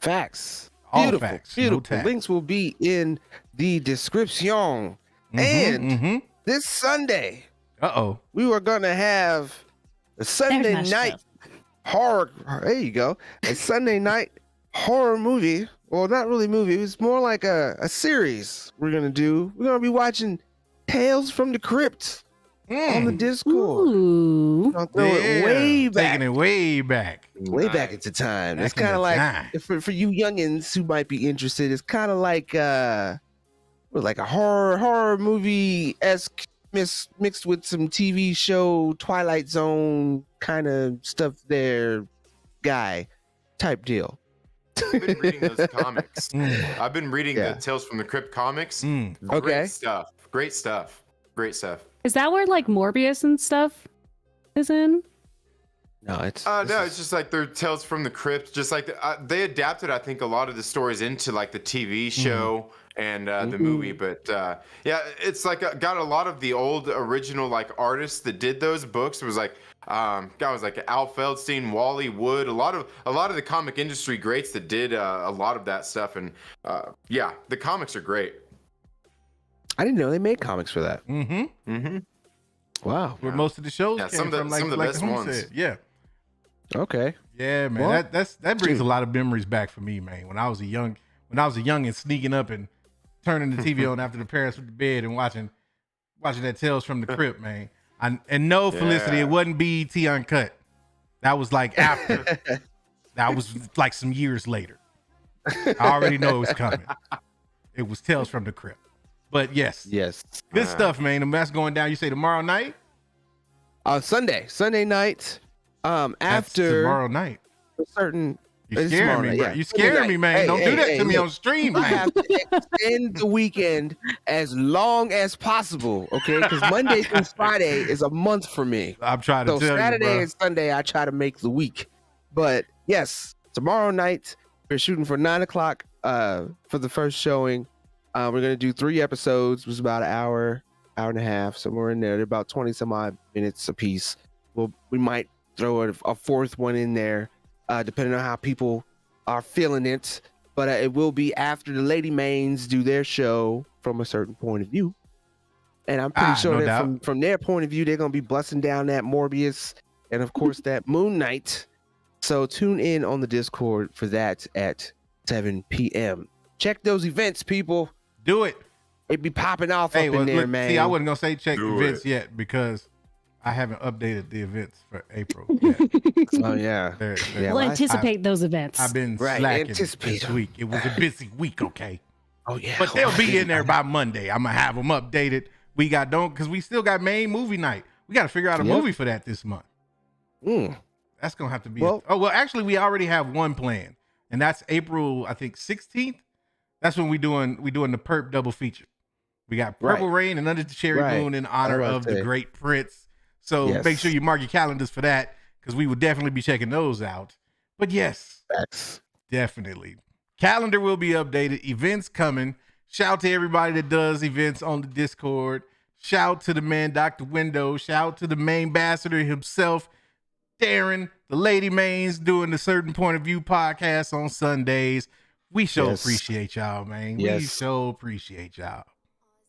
Facts. All Beautiful. facts, no Beautiful. tax. Links will be in the description. And this Sunday, Uh-oh. we were going to have a Sunday There's my night stuff. horror. There you go. A Sunday night horror movie. Well, not really movie. It was more like a series we're going to do. We're going to be watching Tales from the Crypt on the Discord. Ooh. I'll throw it way back. Taking it way back. Way back into time. Back It's kind into of like time. for you youngins who might be interested. It's kind of like a horror movie esque mixed with some TV show Twilight Zone kind of stuff there, guy type deal. I've been reading those comics. I've been reading Yeah. the Tales from the Crypt comics. Mm. Okay. Great stuff. Great stuff. Great stuff. Is that where like Morbius and stuff is in? No, it's No, it's just like their Tales from the Crypt. Just like they adapted, I think, a lot of the stories into like the TV show and the movie. But yeah, it's like got a lot of the old original like artists that did those books. It was like guy was like Al Feldstein, Wally Wood, a lot of the comic industry greats that did a lot of that stuff. And yeah, the comics are great. I didn't know they made comics for that. Mm-hmm. Wow. Where most of the shows Yeah, came some of the- from, like, some of the like best Home ones. said. Yeah. Okay. Yeah, man. Well, that brings a lot of memories back for me, man. When I was a young and sneaking up and turning the TV on after the parents went to bed and watching that Tales from the Crypt, man. And no, Felicity, Yeah. it wasn't BET Uncut. That was like after. That was like some years later. I already know it was coming. It was Tales from the Crypt. But yes, Yes. good stuff, man. And that's going down. You say tomorrow night? Sunday night. That's After tomorrow night. a certain. You It's scaring tomorrow me, night, bro. yeah. You scaring me, man. Hey, Don't do that to me look, on stream, I man. have to extend the weekend as long as possible, okay? Because Monday through Friday is a month for me. I'm trying to So tell Saturday you, bro. and Sunday, I try to make the week. But yes, tomorrow night we're shooting for 9:00 for the first showing. We're gonna do 3 episodes. It was about an hour and a half, somewhere in there. They're about 20 some odd minutes a piece. We might throw a fourth one in there, depending on how people are feeling it. But it will be after the Lady Maynes do their show from a certain point of view. And I'm pretty sure that from their point of view, they're going to be busting down that Morbius and, of course, that Moon Knight. So tune in on the Discord for that at 7 p.m. Check those events, people. Do it. It'd be popping off up in there, man. See, I wasn't going to say check events yet because I haven't updated the events for April yet. Oh, yeah. We'll anticipate those events. I've been slacking this week. It was a busy week, okay? Oh, yeah. But they'll be in there by Monday. I'm going to have them updated. Because we still got Mayne movie night. We got to figure out a movie for that this month. That's going to have to be. Actually, we already have one planned, and that's April, I think, 16th. That's when we doing the Perp double feature. We got Purple Rain and Under the Cherry Moon in honor of the great Prince. So make sure you mark your calendars for that, because we will definitely be checking those out. But yes, definitely. Calendar will be updated. Events coming. Shout to everybody that does events on the Discord. Shout to the man, Dr. Window. Shout to the main ambassador himself, Daryn, the Lady Maynes, doing the Certain Point of View podcast on Sundays. We appreciate y'all, man. We so appreciate y'all.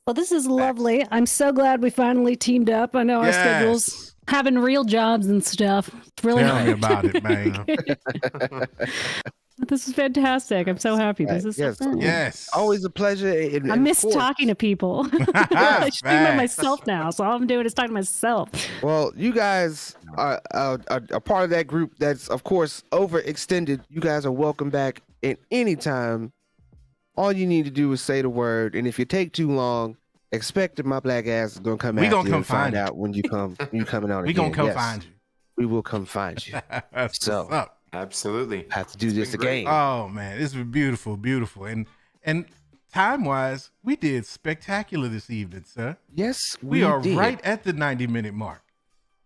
Well, this is lovely. I'm so glad we finally teamed up. I know our schedules having real jobs and stuff. It's really Tell me about it, man. This is fantastic. I'm so happy. This is so fun. Yes. Always a pleasure. I miss talking to people. I stream by myself now, so all I'm doing is talking to myself. Well, you guys are a part of that group that's, of course, overextended. You guys are welcome back at any time. All you need to do is say the word, and if you take too long, expect that my black ass is gonna come after you and find out when you come. You coming on? We gonna come find you. We will come find you. So absolutely have to do this again. Oh man, this was beautiful, beautiful, and time wise, we did spectacular this evening, sir. Yes, we are right at the 90-minute mark.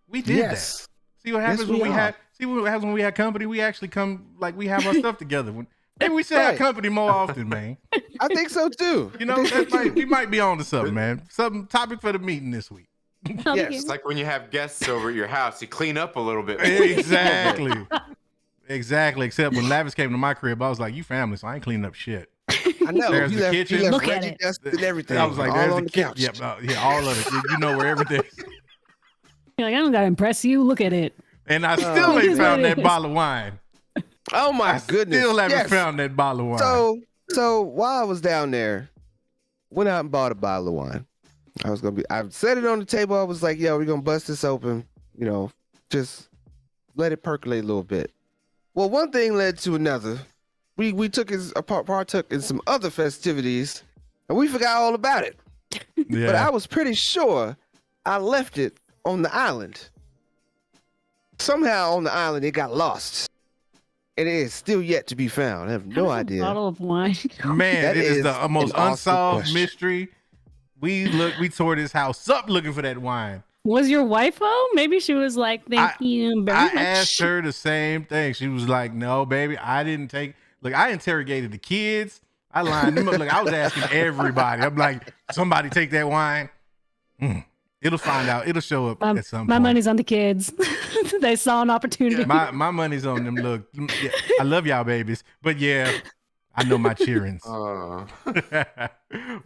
We did that. See what happens when we had. See what happens when we had company. We actually come like we have our stuff together. Maybe we should have company more often, man. I think so too. You know, we might be on to something, man. Some topic for the meeting this week. Yes, it's like when you have guests over at your house, you clean up a little bit. Exactly. Exactly. Except when Lavis came to my crib, I was like, "You family, so I ain't cleaning up shit." I know. There's the kitchen. Look at it. And everything. I was like, "There's the couch." Yep, all of it. You know where everything. You're like, I don't gotta impress you. Look at it. And I still ain't found that bottle of wine. Oh my goodness! Still haven't found that bottle of wine. So while I was down there, went out and bought a bottle of wine. I set it on the table. I was like, "Yo, we're gonna bust this open. You know, just let it percolate a little bit." Well, one thing led to another. We partook in some other festivities, and we forgot all about it. Yeah. But I was pretty sure I left it on the island. Somehow on the island it got lost. And it is still yet to be found. I have no idea. Bottle of wine. Man, it is the most unsolved mystery. We tore this house up looking for that wine. Was your wife home? Maybe she was like, thank you very much. I asked her the same thing. She was like, no, baby, I didn't take. Look, I interrogated the kids. I lined them up. Look, I was asking everybody. I'm like, somebody take that wine. It'll find out. It'll show up at some point. My money's on the kids. They saw an opportunity. My money's on them. Look, I love y'all babies. But yeah, I know my cheerings.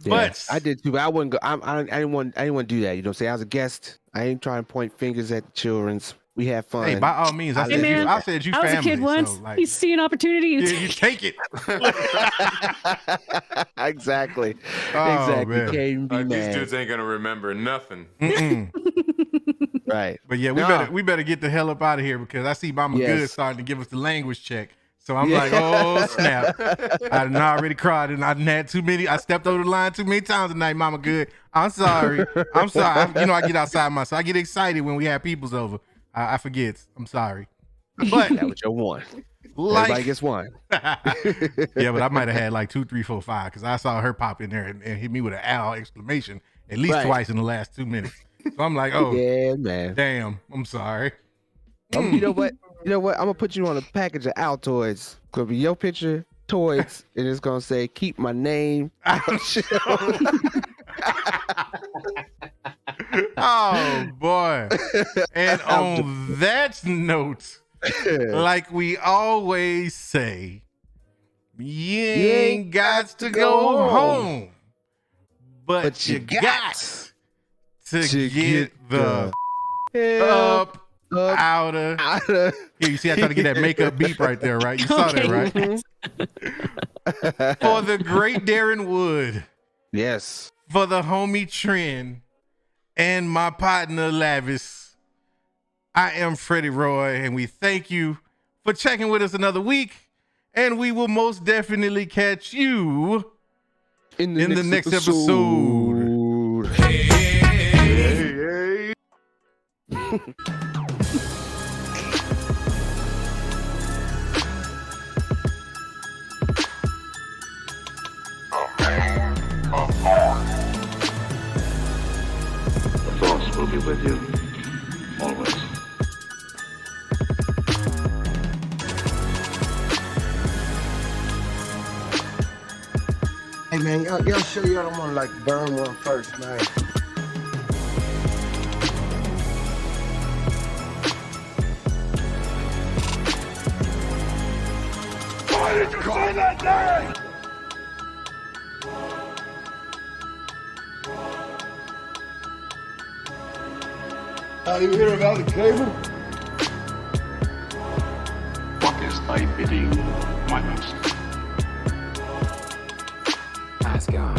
But I did too. But I wouldn't go. I didn't want to do that. You know what I'm saying? I was a guest. I ain't trying to point fingers at the children's. We have fun. Hey, by all means, I said you I was family. A kid once. So, like, you see an opportunity, you take it. Exactly. Oh, exactly. These dudes ain't gonna remember nothing. Right. But yeah, we better get the hell up out of here, because I see Mama Good starting to give us the language check. So I'm like, oh snap! I done already cried, and I done had too many. I stepped over the line too many times tonight, Mama Good. I'm sorry. I'm sorry. I get outside myself. I get excited when we have peoples over. I forget. I'm sorry. But that was your one. Everybody gets one. Yeah, but I might have had like 2, 3, 4, 5, because I saw her pop in there and hit me with an owl exclamation at least twice in the last 2 minutes. So I'm like, oh yeah, man. Damn. I'm sorry. You know what? I'm gonna put you on a package of Altoids. Gonna be your picture, toys, and it's gonna say, "Keep my name out." Oh boy. And on that note, like we always say, you ain't got to go home, but you got to get the up out of here. You see, I tried to get that makeup beep right there, right? You saw that, right? For the great Daryn Wood. Yes. For the homie Trend and my partner Lavis, I am Freddie Roy, and we thank you for checking with us another week. And we will most definitely catch you in the next episode. Hey. The Force will be with you, always. Hey man, y'all sure y'all don't want to like burn one first, man? Why did you say that name? You hear about the cable? What is thy bidding, my master? Ask God.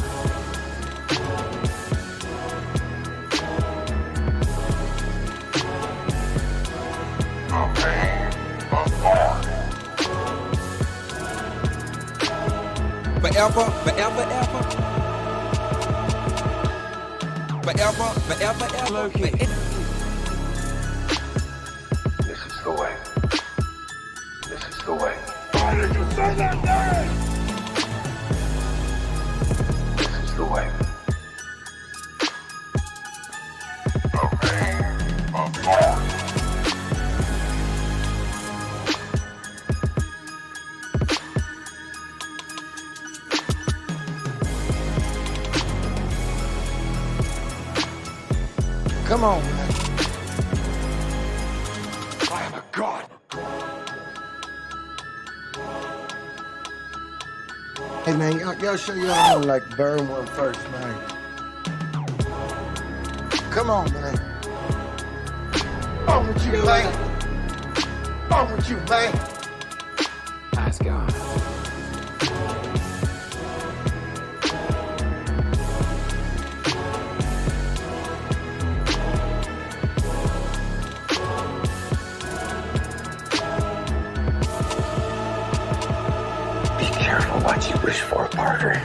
Forever, forever, ever. Forever, forever, ever. This is the way. This is the way. Why did you say that name? This is the way. Come on, man. I am a god. Hey man, y'all sure y'all don't want to like burn one first, man? Come on, man. On with you, man. On with you, man. Ask God. Be careful what you wish for, Parker.